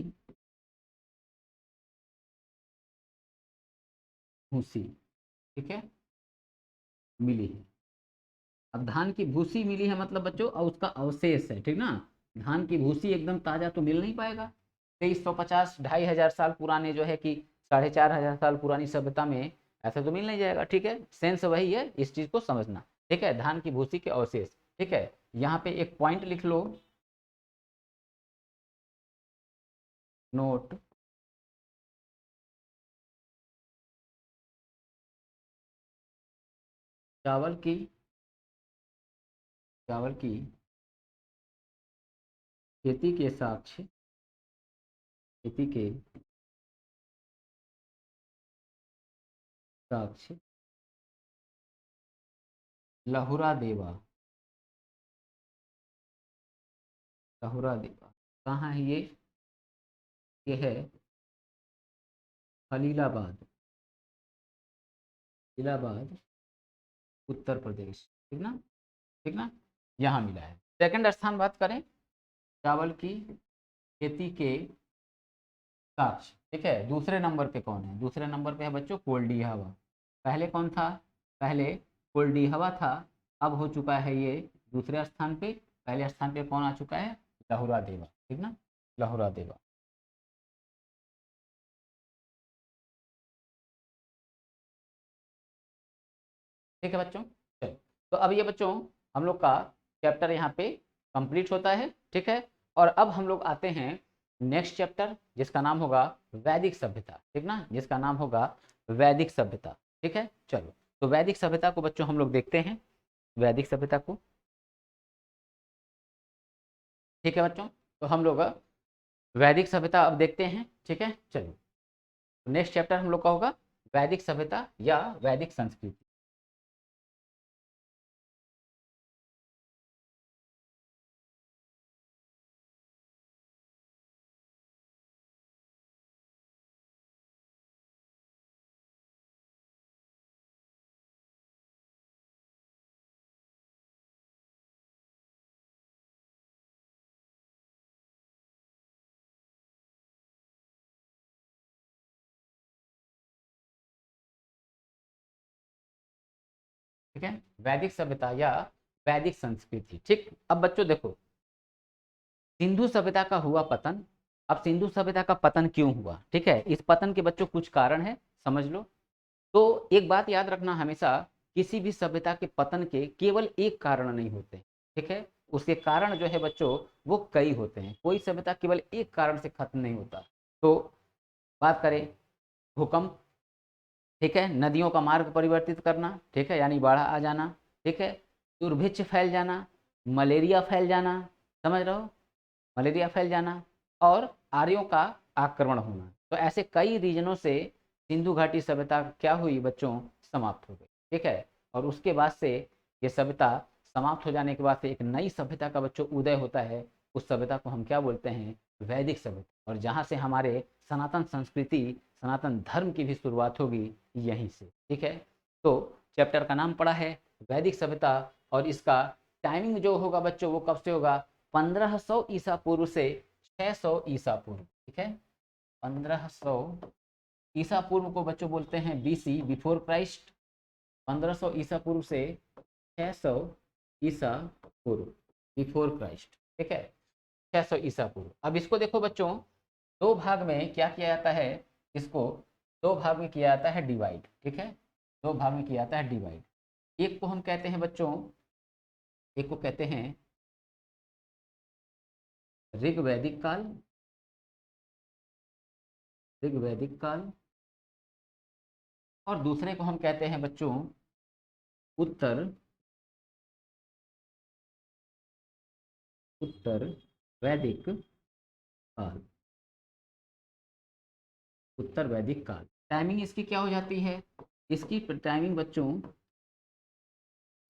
भूसी, ठीक है, मिली है। अब धान की भूसी मिली है मतलब बच्चों, और उसका अवशेष है। ठीक ना, धान की भूसी एकदम ताजा तो मिल नहीं पाएगा। 2350 2500 साल पुराने जो है कि 4500 साल पुरानी सभ्यता में ऐसा तो मिल नहीं जाएगा। ठीक है, सेंस वही है, इस चीज को समझना। ठीक है, धान की भूसी के अवशेष। ठीक है, यहाँ पे एक पॉइंट लिख लो, नोट चावल की, चावल की खेती के साक्ष्य, खेती के साक्ष्य लहुरा देवा, लहुरा देवा कहाँ है ये है खलीलाबाद, खलीलाबाद उत्तर प्रदेश। ठीक ना, ठीक ना, यहाँ मिला है। सेकंड स्थान बात करें, चावल की खेती के साक्ष्य। ठीक है, दूसरे नंबर पे कौन है, दूसरे नंबर पे है बच्चों कोल्डी हवा। पहले कौन था, पहले कोल्डी हवा था, अब हो चुका है ये दूसरे स्थान पे। पहले स्थान पे कौन आ चुका है, लहुरा देवा। ठीक ना, लहुरा देवा। ठीक है बच्चों, चलो, तो अब ये बच्चों हम लोग का चैप्टर यहाँ पे कंप्लीट होता है। ठीक है, और अब हम लोग आते हैं नेक्स्ट चैप्टर, जिसका नाम होगा वैदिक सभ्यता। ठीक ना, जिसका नाम होगा वैदिक सभ्यता। ठीक है, चलो, तो वैदिक सभ्यता को बच्चों हम लोग देखते हैं, वैदिक सभ्यता को। ठीक है बच्चों, तो हम लोग वैदिक सभ्यता अब देखते हैं। ठीक है, चलो, नेक्स्ट चैप्टर हम लोग का होगा वैदिक सभ्यता या वैदिक संस्कृति। ठीक है, वैदिक सभ्यता या वैदिक संस्कृति। ठीक, अब बच्चों देखो, सिंधु सभ्यता का हुआ पतन, अब सिंधु सभ्यता का पतन क्यों हुआ, ठीक है, इस पतन के बच्चों कुछ कारण है, समझ लो। तो एक बात याद रखना हमेशा, किसी भी सभ्यता के पतन के केवल एक कारण नहीं होते, ठीक है, उसके कारण जो है बच्चों वो कई होते हैं। कोई सभ्यता केवल एक कारण से खत्म नहीं होता। तो बात करें भूकंप, ठीक है, नदियों का मार्ग परिवर्तित करना, ठीक है, यानी बाढ़ आ जाना, ठीक है, दुर्भिक्ष फैल जाना, मलेरिया फैल जाना, समझ रहे हो, मलेरिया फैल जाना, और आर्यों का आक्रमण होना। तो ऐसे कई रीजनों से सिंधु घाटी सभ्यता क्या हुई बच्चों, समाप्त हो गई, ठीक है। और उसके बाद से ये सभ्यता समाप्त हो जाने के बाद से एक नई सभ्यता का बच्चों उदय होता है। उस सभ्यता को हम क्या बोलते हैं, वैदिक सभ्यता। और जहाँ से हमारे सनातन संस्कृति, सनातन धर्म की भी शुरुआत होगी यहीं से, ठीक है। तो चैप्टर का नाम पड़ा है वैदिक सभ्यता, और इसका टाइमिंग जो होगा बच्चों वो कब से होगा, 1500 ईसा पूर्व से 600 ईसा पूर्व, ठीक है। 1500 ईसा पूर्व को बच्चों बोलते हैं बीसी, बिफोर क्राइस्ट। 1500 ईसा पूर्व से 600 ईसा पूर्व, बिफोर क्राइस्ट, ठीक है, 600 ईसा पूर्व। अब इसको देखो बच्चों, दो भाग में क्या किया जाता है, इसको दो भाग में किया जाता है डिवाइड, ठीक है, दो भाग में किया जाता है डिवाइड। एक को हम कहते हैं बच्चों, एक को कहते हैं ऋग्वैदिक काल, ऋग्वैदिक काल, और दूसरे को हम कहते हैं बच्चों उत्तर, उत्तर वैदिक काल, उत्तर वैदिक काल। टाइमिंग इसकी क्या हो जाती है, इसकी टाइमिंग बच्चों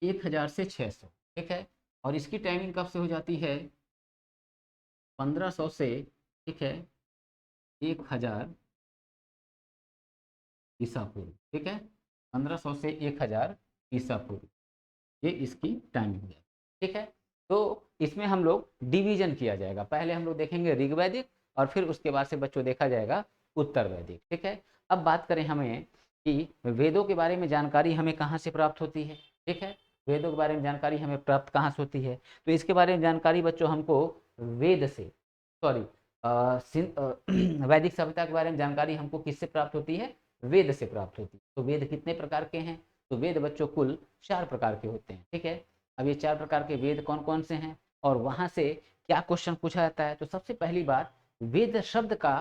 1000 से 600, ठीक है। और इसकी टाइमिंग कब से हो जाती है, 1500 से, ठीक है, 1000 ईसा पूर्व, ठीक है, 1500 से 1000 ईसा पूर्व, ये इसकी टाइमिंग है, ठीक है। तो इसमें हम लोग डिवीजन किया जाएगा, पहले हम लोग देखेंगे ऋग्वैदिक, और फिर उसके बाद से बच्चों देखा जाएगा उत्तर वैदिक, ठीक है। अब बात करें हमें कि वेदों के बारे में जानकारी हमें कहाँ से प्राप्त होती है, ठीक है, वेदों के बारे में जानकारी हमें प्राप्त कहाँ से होती है। तो इसके बारे में जानकारी बच्चों हमको वेद से, सॉरी, वैदिक सभ्यता के बारे में जानकारी हमको किससे प्राप्त होती है, वेद से प्राप्त होती है। तो वेद कितने प्रकार के हैं, तो वेद बच्चों कुल 4 प्रकार के होते हैं, ठीक है। अब ये 4 प्रकार के वेद कौन कौन से हैं, और वहां से क्या क्वेश्चन पूछा जाता है। तो सबसे पहली बात, वेद शब्द का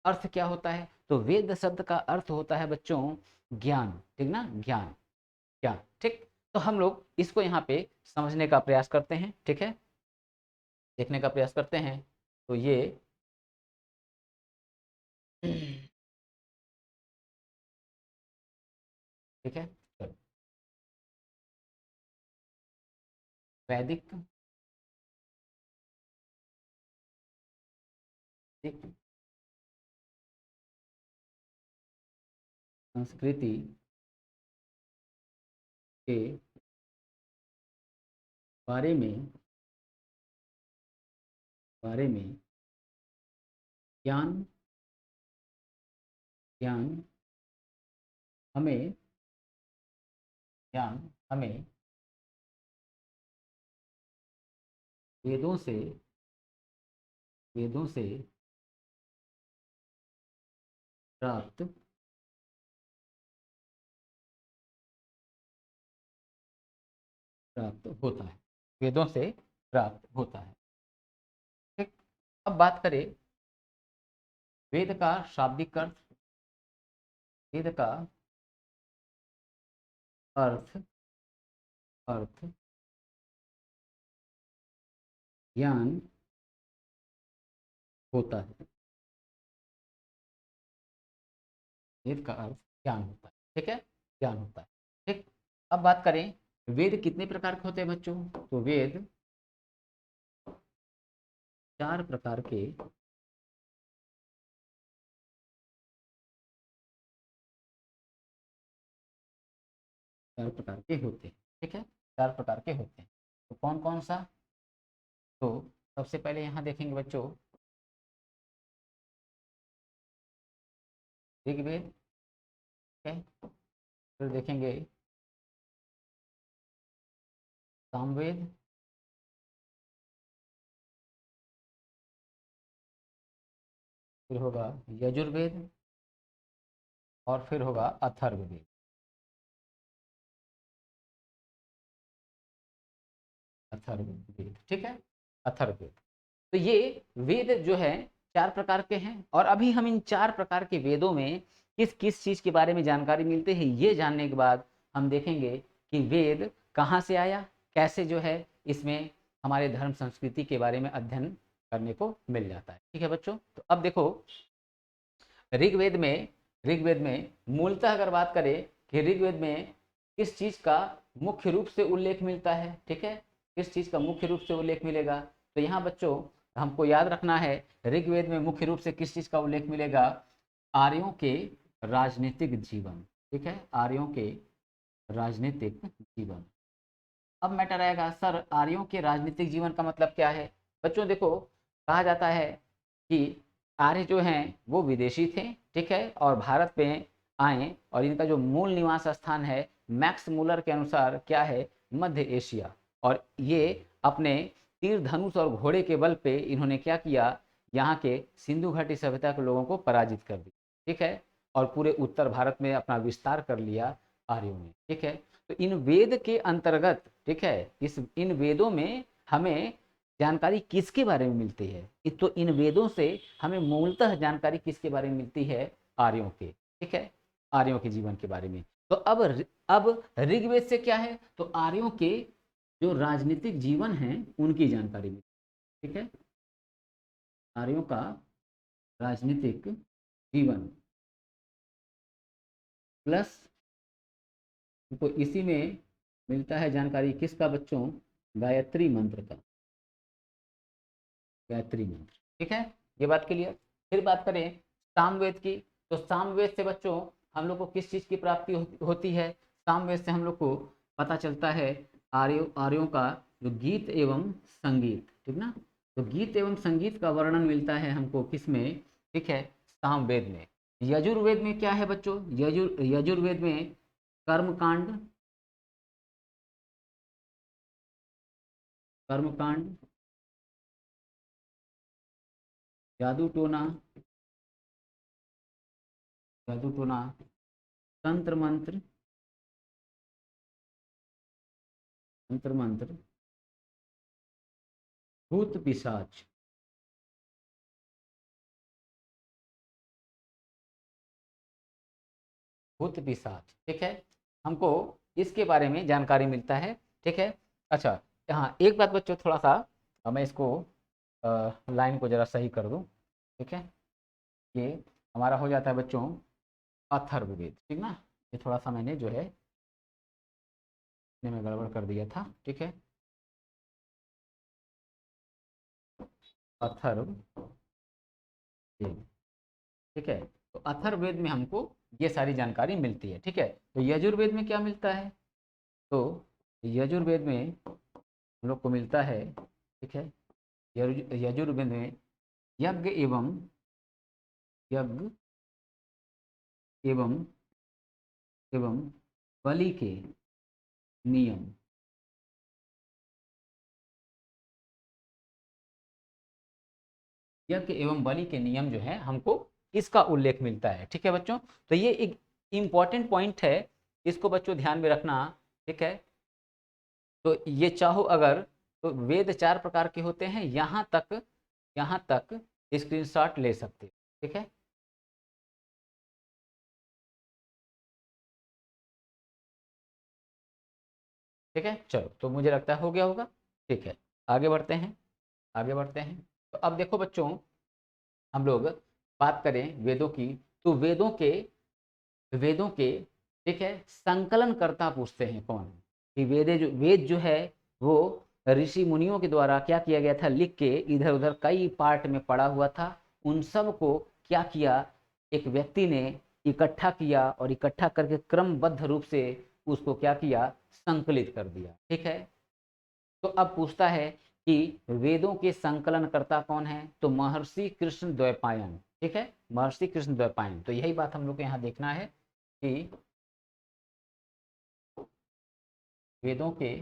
अर्थ क्या होता है, तो वेद शब्द का अर्थ होता है बच्चों ज्ञान, ठीक ना, ज्ञान, ज्ञान, ठीक। तो हम लोग इसको यहाँ पे समझने का प्रयास करते हैं, ठीक है, देखने का प्रयास करते हैं। तो ये ठीक है, चलो। वैदिक संस्कृति के बारे में, बारे में ज्ञान, ज्ञान हमें, ज्ञान हमें वेदों से, वेदों से प्राप्त, प्राप्त होता है, वेदों से प्राप्त होता है, ठीक। अब बात करें वेद का शाब्दिक अर्थ, वेद का अर्थ, अर्थ ज्ञान होता है, वेद का अर्थ ज्ञान होता है, ठीक है, ज्ञान होता है, ठीक। अब बात करें वेद कितने प्रकार के होते हैं बच्चों, तो वेद 4 प्रकार के, 4 प्रकार के होते हैं, ठीक है, 4 प्रकार के होते हैं। तो कौन कौन सा, तो सबसे पहले यहाँ देखेंगे बच्चों ऋग्वेद, ठीक है, फिर देखेंगे सामवेद, फिर होगा यजुर्वेद, और फिर होगा अथर्ववेद। अथर्ववेद, ठीक है, अथर्ववेद। तो ये वेद जो है 4 प्रकार के हैं, और अभी हम इन 4 प्रकार के वेदों में किस किस चीज के बारे में जानकारी मिलते हैं, ये जानने के बाद हम देखेंगे कि वेद कहाँ से आया, कैसे जो है इसमें हमारे धर्म संस्कृति के बारे में अध्ययन करने को मिल जाता है। ठीक है बच्चों, तो अब देखो ऋग्वेद में मूलतः अगर बात करें कि ऋग्वेद में किस चीज का मुख्य रूप से उल्लेख मिलता है, ठीक है, किस चीज का मुख्य रूप से उल्लेख मिलेगा, तो यहाँ बच्चों हमको याद रखना है ऋग्वेद में मुख्य रूप से किस चीज का उल्लेख मिलेगा, आर्यों के राजनीतिक जीवन। ठीक है, आर्यों के राजनीतिक जीवन। अब मैटर आएगा सर आर्यों के राजनीतिक जीवन का मतलब क्या है। बच्चों देखो, कहा जाता है कि आर्य जो हैं वो विदेशी थे, ठीक है, और भारत में आए, और इनका जो मूल निवास स्थान है मैक्स मूलर के अनुसार क्या है, मध्य एशिया। और ये अपने तीर धनुष और घोड़े के बल पे इन्होंने क्या किया, यहाँ के सिंधु घाटी सभ्यता के लोगों को पराजित कर दिया, ठीक है, और पूरे उत्तर भारत में अपना विस्तार कर लिया आर्यों ने। ठीक है, तो इन वेद के अंतर्गत, ठीक है, इन वेदों में हमें जानकारी किसके बारे में मिलती है, तो इन वेदों से हमें मूलतः जानकारी किसके बारे में मिलती है, आर्यों के, ठीक है, आर्यों के जीवन के बारे में। तो अब ऋग्वेद से क्या है, तो आर्यों के जो राजनीतिक जीवन है उनकी जानकारी मिलती है। ठीक है, आर्यों का राजनीतिक जीवन प्लस तो इसी में मिलता है जानकारी किसका बच्चों, गायत्री मंत्र का, गायत्री मंत्र। ठीक है, ये बात क्लियर। फिर बात करें सामवेद की, तो सामवेद से बच्चों हम लोग को किस चीज की प्राप्ति होती है, सामवेद से हम लोग को पता चलता है आर्यों का जो गीत एवं संगीत, ठीक ना, तो गीत एवं संगीत का वर्णन मिलता है हमको किसमें, ठीक है, सामवेद में। यजुर्वेद में क्या है बच्चों, यजुर्वेद में कर्मकांड, कर्मकांड, जादू टोना, जादू टोना, तंत्र मंत्र, तंत्र मंत्र, भूत पिशाच, भूत पिशाच, ठीक है, हमको इसके बारे में जानकारी मिलता है। ठीक है, अच्छा, यहाँ एक बात बच्चों थोड़ा सा मैं इसको लाइन को जरा सही कर दूं। ठीक है, ये हमारा हो जाता है बच्चों अथर्ववेद, ठीक ना, ये थोड़ा सा मैंने जो है में गड़बड़ कर दिया था। ठीक है, अथर्ववेद, ठीक है, तो अथर्ववेद में हमको ये सारी जानकारी मिलती है। ठीक है, तो यजुर्वेद में क्या मिलता है, तो यजुर्वेद में हम लोग को मिलता है, ठीक है, यजुर्वेद में यज्ञ यज्ञ एवं एवं बलि के नियम, यज्ञ एवं बलि के नियम जो है हमको इसका उल्लेख मिलता है। ठीक है बच्चों, तो ये एक इंपॉर्टेंट पॉइंट है, इसको बच्चों ध्यान में रखना। ठीक है, तो ये चाहो अगर, तो वेद 4 प्रकार के होते हैं, यहाँ तक स्क्रीनशॉट ले सकते हो। ठीक है, ठीक है, चलो, तो मुझे लगता है हो गया होगा। ठीक है, आगे बढ़ते हैं, आगे बढ़ते हैं। तो अब देखो बच्चों, हम लोग बात करें वेदों की, तो वेदों के, ठीक है, संकलनकर्ता पूछते हैं कौन, कि वेद जो है वो ऋषि मुनियों के द्वारा क्या किया गया था, लिख के इधर उधर कई पार्ट में पड़ा हुआ था, उन सब को क्या किया, एक व्यक्ति ने इकट्ठा किया, और इकट्ठा करके क्रमबद्ध रूप से उसको क्या किया, संकलित कर दिया। ठीक है, तो अब पूछता है कि वेदों के संकलनकर्ता कौन है, तो महर्षि कृष्ण द्वैपायन। ठीक है, महर्षि कृष्ण द्वैपायन, तो यही बात हम लोग को यहाँ देखना है कि वेदों के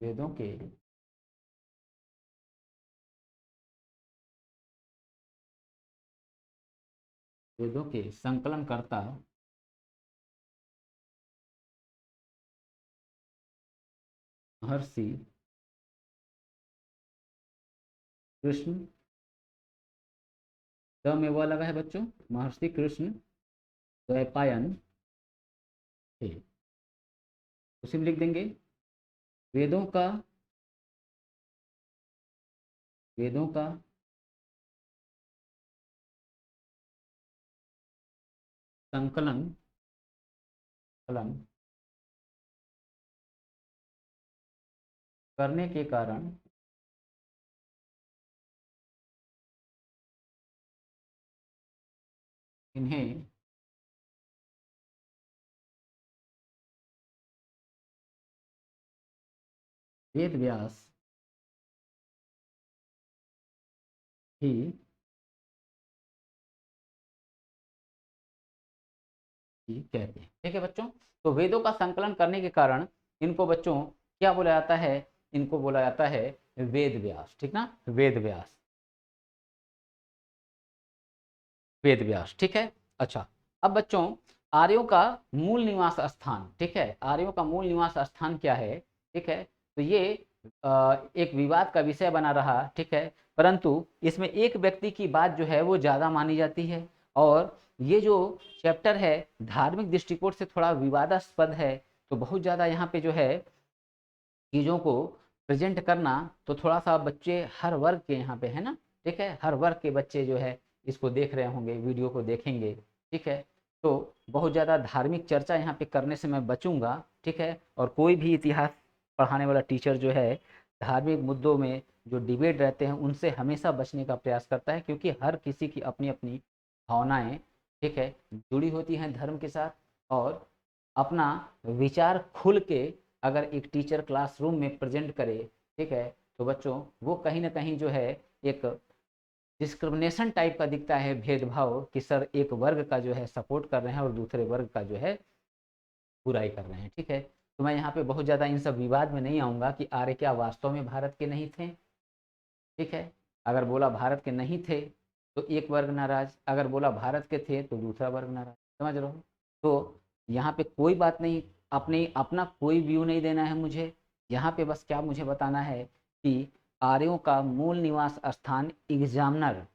वेदों के संकलनकर्ता महर्षि कृष्ण में वह लगा है बच्चों, महर्षि कृष्ण द्वैपायन थे। उसी में लिख देंगे वेदों का वेदों का संकलन करने के कारण इन्हें वेद व्यास ही कहते हैं। ठीक है बच्चों, तो वेदों का संकलन करने के कारण इनको बच्चों क्या बोला जाता है, इनको बोला जाता है वेद व्यास। ठीक ना, वेद व्यास, वेद व्यास। ठीक है। अच्छा, अब बच्चों आर्यों का मूल निवास स्थान, ठीक है, आर्यों का मूल निवास स्थान क्या है, ठीक है, तो ये एक विवाद का विषय बना रहा। ठीक है, परंतु इसमें एक व्यक्ति की बात जो है वो ज़्यादा मानी जाती है, और ये जो चैप्टर है धार्मिक दृष्टिकोण से थोड़ा विवादास्पद है, तो बहुत ज़्यादा यहाँ पे जो है चीज़ों को प्रेजेंट करना, तो थोड़ा सा बच्चे हर वर्ग के यहाँ पे है ना, ठीक है, हर वर्ग के बच्चे जो है इसको देख रहे होंगे, वीडियो को देखेंगे। ठीक है, तो बहुत ज़्यादा धार्मिक चर्चा यहाँ पे करने से मैं बचूंगा। ठीक है, और कोई भी इतिहास पढ़ाने वाला टीचर जो है धार्मिक मुद्दों में जो डिबेट रहते हैं उनसे हमेशा बचने का प्रयास करता है, क्योंकि हर किसी की अपनी अपनी भावनाएं, ठीक है, जुड़ी होती हैं धर्म के साथ। और अपना विचार खुल के अगर एक टीचर क्लासरूम में प्रेजेंट करे, ठीक है, तो बच्चों वो कहीं ना कहीं जो है एक डिस्क्रिमिनेशन टाइप का दिखता है, भेदभाव, कि सर एक वर्ग का जो है सपोर्ट कर रहे हैं और दूसरे वर्ग का जो है बुराई कर रहे हैं। ठीक है, तो मैं यहाँ पे बहुत ज़्यादा इन सब विवाद में नहीं आऊँगा कि आर्य क्या वास्तव में भारत के नहीं थे। ठीक है, अगर बोला भारत के नहीं थे तो एक वर्ग नाराज, अगर बोला भारत के थे तो दूसरा वर्ग नाराज, समझ रहे हो। तो यहाँ पे कोई बात नहीं, अपने अपना कोई व्यू नहीं देना है मुझे, यहाँ पे बस क्या मुझे बताना है कि आर्यों का मूल निवास स्थान एग्जामिनर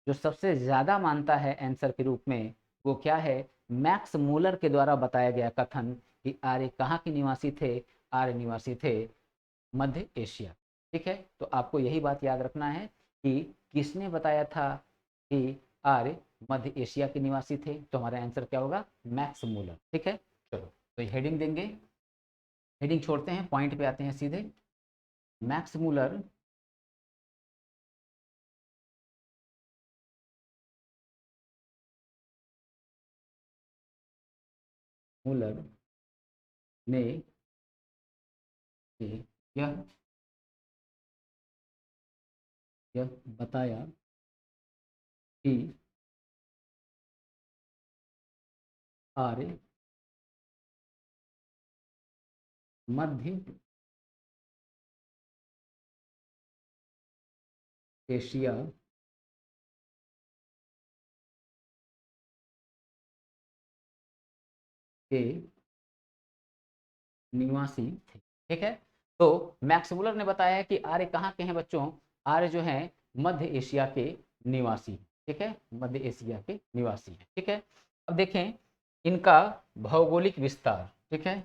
जो सबसे ज़्यादा मानता है आंसर के रूप में, वो क्या है, मैक्स मूलर के द्वारा बताया गया कथन कि आर्य कहाँ के निवासी थे, आर्य निवासी थे मध्य एशिया। ठीक है, तो आपको यही बात याद रखना है कि किसने बताया था कि आर्य मध्य एशिया के निवासी थे, तो हमारा आंसर क्या होगा, मैक्स मूलर। ठीक है, चलो तो हेडिंग देंगे, हेडिंग छोड़ते हैं, पॉइंट पे आते हैं सीधे। मैक्स मूलर मूलर ने यह यह बताया कि आर्य मध्य एशिया के निवासी थे। ठीक है, तो मैक्स मूलर ने बताया है कि आर्य कहाँ के हैं बच्चों, आर्य जो हैं मध्य एशिया के निवासी। ठीक है, मध्य एशिया के निवासी हैं। ठीक है, अब देखें इनका भौगोलिक विस्तार। ठीक है,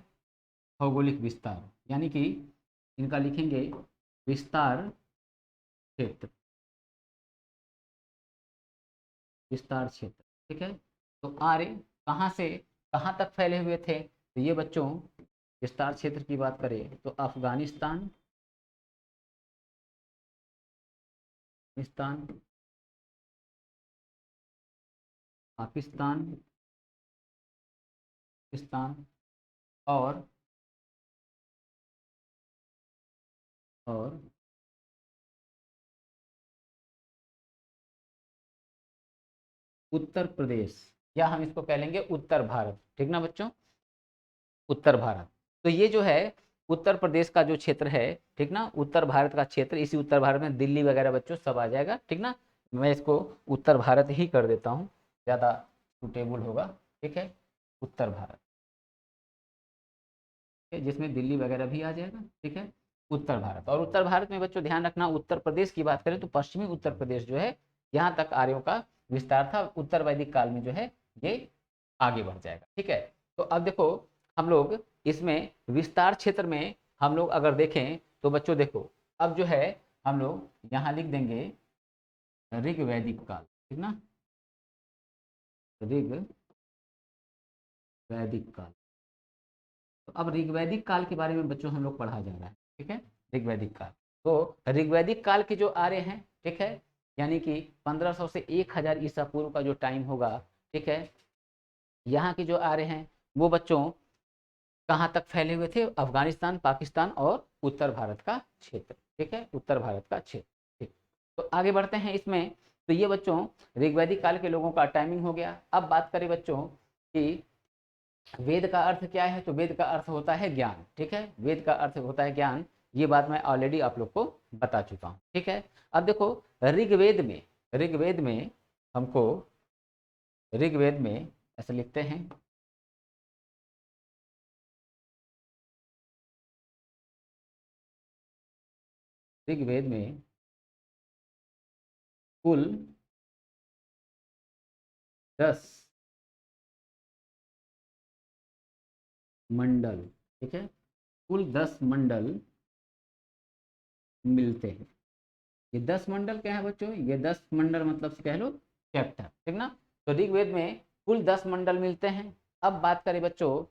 भौगोलिक विस्तार यानी कि इनका लिखेंगे विस्तार क्षेत्र, विस्तार क्षेत्र। ठीक है, तो आर्य कहाँ से कहाँ तक फैले हुए थे, तो ये बच्चों विस्तार क्षेत्र की बात करें तो अफगानिस्तान, पाकिस्तान, पाकिस्तान, पाकिस्तान और और उत्तर प्रदेश, या हम इसको कह लेंगे उत्तर भारत। ठीक ना बच्चों, उत्तर भारत। तो ये जो है उत्तर प्रदेश का जो क्षेत्र है, ठीक ना, उत्तर भारत का क्षेत्र, इसी उत्तर भारत में दिल्ली वगैरह बच्चों सब आ जाएगा, ठीक ना। मैं इसको उत्तर भारत ही कर देता हूँ, ज़्यादा सुटेबल होगा, ठीक है, उत्तर भारत, जिसमें दिल्ली वगैरह भी आ जाएगा, ठीक है, उत्तर भारत। और उत्तर भारत में बच्चों ध्यान रखना, उत्तर प्रदेश की बात करें तो पश्चिमी उत्तर प्रदेश जो है, यहाँ तक आर्यों का विस्तार था। उत्तर वैदिक काल में जो है ये आगे बढ़ जाएगा, ठीक है। तो अब देखो हम लोग इसमें विस्तार क्षेत्र में हम लोग अगर देखें तो बच्चों देखो, अब जो है हम लोग यहाँ लिख देंगे ऋग वैदिक काल, ठीक ना, ऋग वैदिक काल। तो अब ऋग्वैदिक काल के बारे में बच्चों हम लोग पढ़ा जा रहा है, ठीक है, ऋग्वैदिक काल। तो ऋग्वैदिक काल के जो आर्य हैं, ठीक है, यानी कि 1500 से 1000 ईसा पूर्व का जो टाइम होगा, ठीक है, यहाँ के जो आर्य हैं वो बच्चों कहाँ तक फैले हुए थे, अफगानिस्तान, पाकिस्तान और उत्तर भारत का क्षेत्र, ठीक है, उत्तर भारत का क्षेत्र, ठीक। तो आगे बढ़ते हैं इसमें। तो ये बच्चों ऋग्वैदिक काल के लोगों का टाइमिंग हो गया। अब बात करें बच्चों कि वेद का अर्थ क्या है, तो वेद का अर्थ होता है ज्ञान, ठीक है, वेद का अर्थ होता है ज्ञान। ये बात मैं ऑलरेडी आप लोग को बता चुका हूँ, ठीक है। अब देखो ऋग्वेद में हमको, ऋग्वेद में ऐसे लिखते हैं, ऋग्वेद में कुल 10 मंडल, ठीक है, कुल 10 मंडल मिलते हैं। ये 10 मंडल क्या है बच्चों, ये 10 मंडल मतलब से कह लो चैप्टर, ठीक ना। तो ऋग्वेद में कुल 10 मंडल मिलते हैं। अब बात करें बच्चों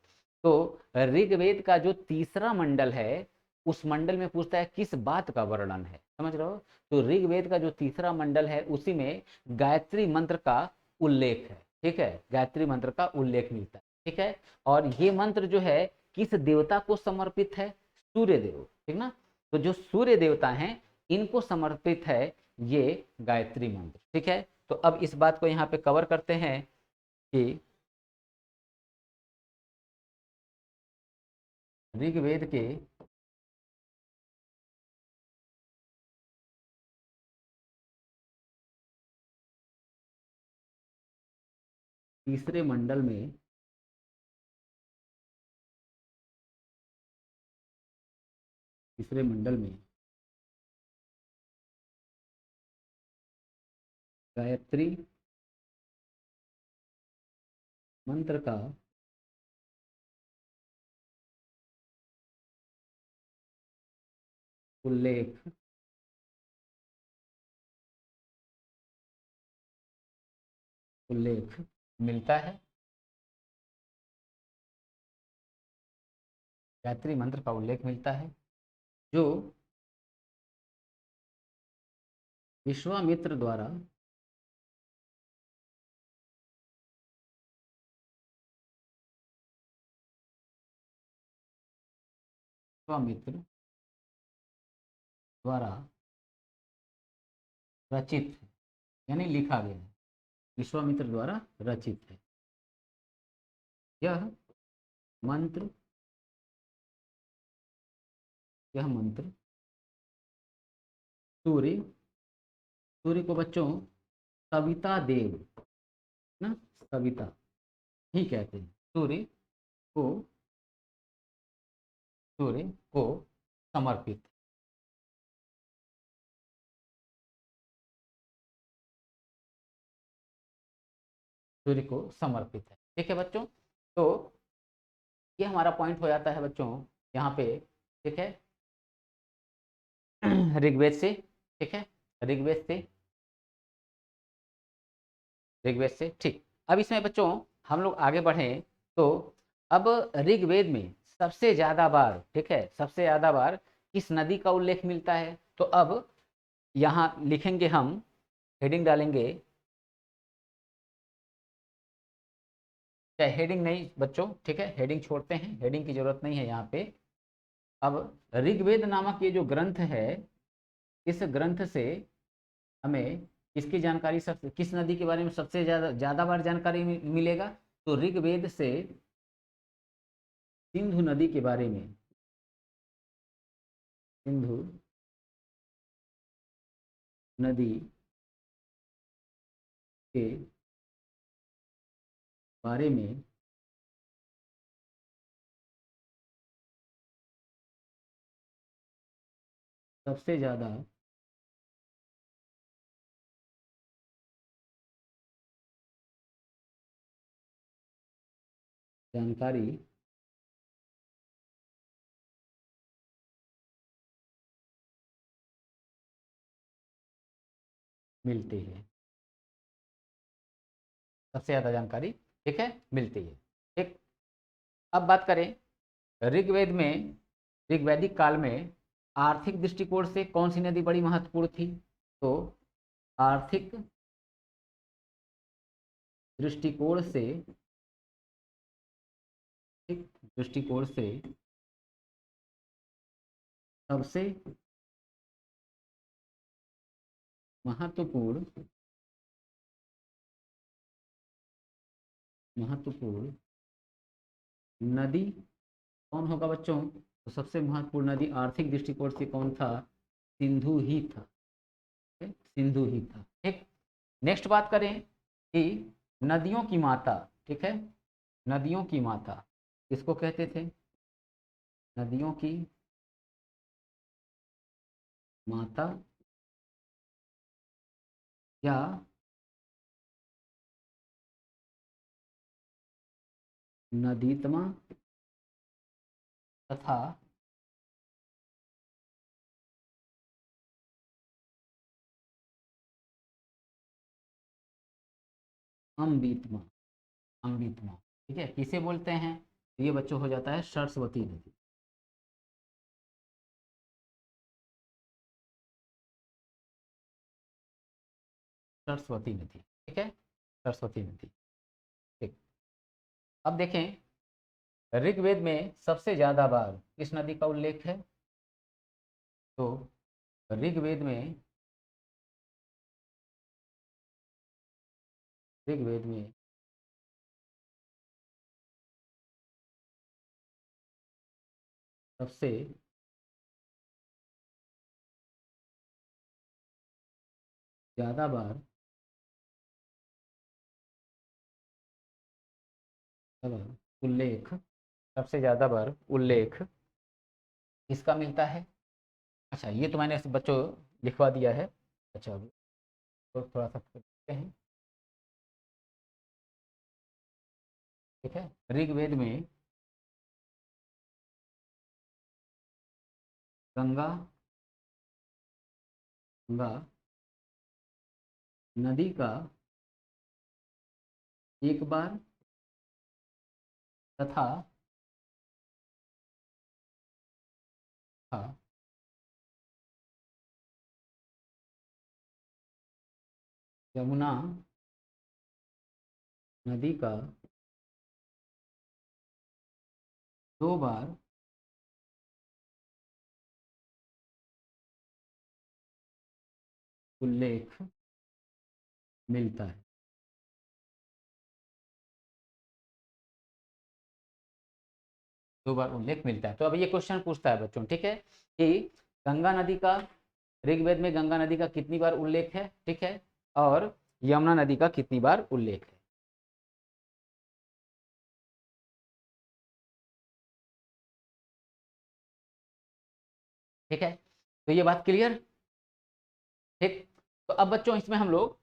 तो ऋग्वेद का जो तीसरा मंडल है, उस मंडल में पूछता है किस बात का वर्णन है, समझ रहे हो। तो ऋग्वेद का जो तीसरा मंडल है उसी में गायत्री मंत्र का उल्लेख है, ठीक है, गायत्री मंत्र का उल्लेख मिलता है, ठीक है। और ये मंत्र जो है किस देवता को समर्पित है, सूर्य देव, ठीक ना। तो जो सूर्य देवता हैं इनको समर्पित है ये गायत्री मंत्र, ठीक है। तो अब इस बात को यहाँ पे कवर करते हैं कि ऋग्वेद के तीसरे मंडल में गायत्री मंत्र का उल्लेख उल्लेख मिलता है, गायत्री मंत्र का उल्लेख मिलता है, जो विश्वामित्र द्वारा विश्वामित्र द्वारा रचित है, यानी लिखा गया है, विश्वामित्र द्वारा रचित है। यह मंत्र यह मंत्र सूर्य सूर्य को बच्चों सविता देव ना, सविता ही कहते हैं, को सूर्य को समर्पित, सूर्य को समर्पित है, ठीक है बच्चों। तो ये हमारा पॉइंट हो जाता है बच्चों यहाँ पे, ठीक है, ऋग्वेद से, ठीक है, ऋग्वेद से ऋग्वेद से, ठीक। अब इसमें बच्चों हम लोग आगे बढ़ें तो अब ऋग्वेद में सबसे ज्यादा बार, ठीक है, सबसे ज्यादा बार किस नदी का उल्लेख मिलता है। तो अब यहाँ लिखेंगे हम, हेडिंग डालेंगे, चाहे हेडिंग नहीं बच्चों, ठीक है, हेडिंग छोड़ते हैं, हेडिंग की जरूरत नहीं है यहाँ पे। अब ऋग्वेद नामक ये जो ग्रंथ है, इस ग्रंथ से हमें किसकी जानकारी, सबसे किस नदी के बारे में सबसे ज्यादा ज्यादा बार जानकारी मिलेगा, तो ऋग्वेद से सिंधु नदी के बारे में सिंधु नदी के बारे में सबसे ज़्यादा जानकारी मिलती है, सबसे ज़्यादा जानकारी, ठीक है, मिलती है। ठीक, अब बात करें ऋग्वेद में, ऋग्वैदिक काल में आर्थिक दृष्टिकोण से कौन सी नदी बड़ी महत्वपूर्ण थी? तो आर्थिक दृष्टिकोण से, ठीक, दृष्टिकोण से सबसे महत्वपूर्ण महत्वपूर्ण नदी कौन होगा बच्चों? तो सबसे महत्वपूर्ण नदी आर्थिक दृष्टिकोण से कौन था? सिंधु ही था, ठीक? सिंधु ही था। ठीक, नेक्स्ट बात करें कि नदियों की माता, ठीक है, नदियों की माता किसको कहते थे? नदियों की माता या नदीतमा तथा अम्बितमा, अम्बितमा, ठीक है, किसे बोलते हैं? तो ये बच्चों हो जाता है सरस्वती नदी, सरस्वती नदी, ठीक है, सरस्वती नदी। ठीक, अब देखें ऋग्वेद में सबसे ज्यादा बार किस नदी का उल्लेख है? तो ऋग्वेद में, ऋग्वेद में सबसे ज्यादा बार उल्लेख, सबसे ज्यादा बार उल्लेख किसका मिलता है? अच्छा, ये तो मैंने बच्चों लिखवा दिया है। अच्छा, अभी तो थोड़ा सा देखते हैं, ठीक है, ऋग्वेद में गंगा, गंगा नदी का एक बार तथा, हाँ, यमुना नदी का दो बार उल्लेख मिलता है। दो बार उल्लेख मिलता है। तो अब ये क्वेश्चन पूछता है बच्चों, ठीक है, कि गंगा नदी का, ऋग्वेद में गंगा नदी का कितनी बार उल्लेख है, ठीक है, और यमुना नदी का कितनी बार उल्लेख है? ठीक है, तो ये बात क्लियर, ठीक। तो अब बच्चों इसमें हम लोग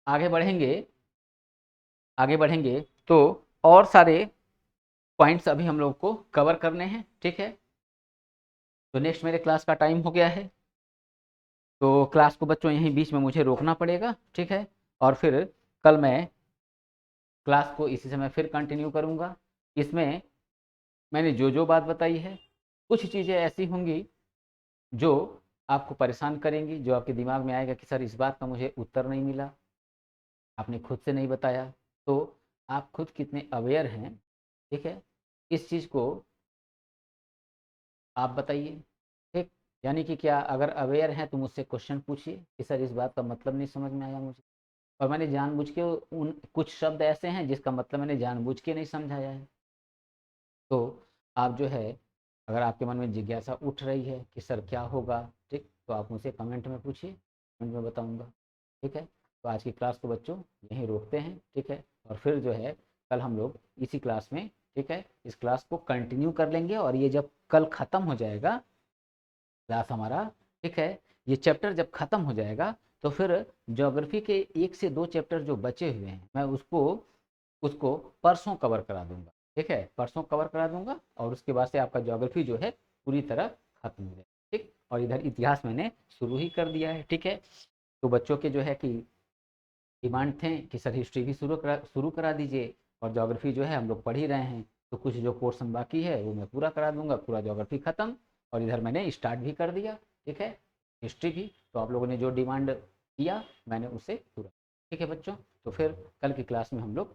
आगे बढ़ेंगे, आगे बढ़ेंगे तो और सारे पॉइंट्स अभी हम लोग को कवर करने हैं, ठीक है। तो नेक्स्ट मेरे क्लास का टाइम हो गया है, तो क्लास को बच्चों यहीं बीच में मुझे रोकना पड़ेगा, ठीक है, और फिर कल मैं क्लास को इसी समय फिर कंटिन्यू करूँगा। इसमें मैंने जो जो बात बताई है, कुछ चीज़ें ऐसी होंगी जो आपको परेशान करेंगी, जो आपके दिमाग में आएगा कि सर इस बात का मुझे उत्तर नहीं मिला, आपने खुद से नहीं बताया। तो आप खुद कितने अवेयर हैं, ठीक है, इस चीज़ को आप बताइए, ठीक। यानी कि क्या, अगर अवेयर हैं तो मुझसे क्वेश्चन पूछिए कि सर इस बात का मतलब नहीं समझ में आया मुझे, और मैंने जानबूझ के उन कुछ शब्द ऐसे हैं जिसका मतलब मैंने जानबूझ के नहीं समझाया है, तो आप जो है अगर आपके मन में जिज्ञासा उठ रही है कि सर क्या होगा, ठीक, तो आप मुझसे कमेंट में पूछिए, कमेंट में बताऊंगा। ठीक है, तो आज की क्लास को बच्चों यहीं रोकते हैं। ठीक है, और फिर जो है कल हम लोग इसी क्लास में, ठीक है, इस क्लास को कंटिन्यू कर लेंगे। और ये जब कल ख़त्म हो जाएगा क्लास हमारा, ठीक है, ये चैप्टर जब ख़त्म हो जाएगा तो फिर ज्योग्राफी के 1 से 2 चैप्टर जो बचे हुए हैं मैं उसको उसको परसों कवर करा दूंगा। ठीक है, परसों कवर करा दूंगा और उसके बाद से आपका ज्योग्राफी जो है पूरी तरह खत्म हो जाए। ठीक, और इधर इतिहास मैंने शुरू ही कर दिया है। ठीक है, तो बच्चों के जो है कि डिमांड थे कि सर हिस्ट्री भी शुरू करा दीजिए, और ज्योग्राफी जो है हम लोग पढ़ ही रहे हैं, तो कुछ जो पोर्शन बाकी है वो मैं पूरा करा दूंगा, पूरा ज्योग्राफी खत्म। और इधर मैंने स्टार्ट भी कर दिया, ठीक है, हिस्ट्री भी। तो आप लोगों ने जो डिमांड किया मैंने उसे पूरा। ठीक है बच्चों, तो फिर कल की क्लास में हम लोग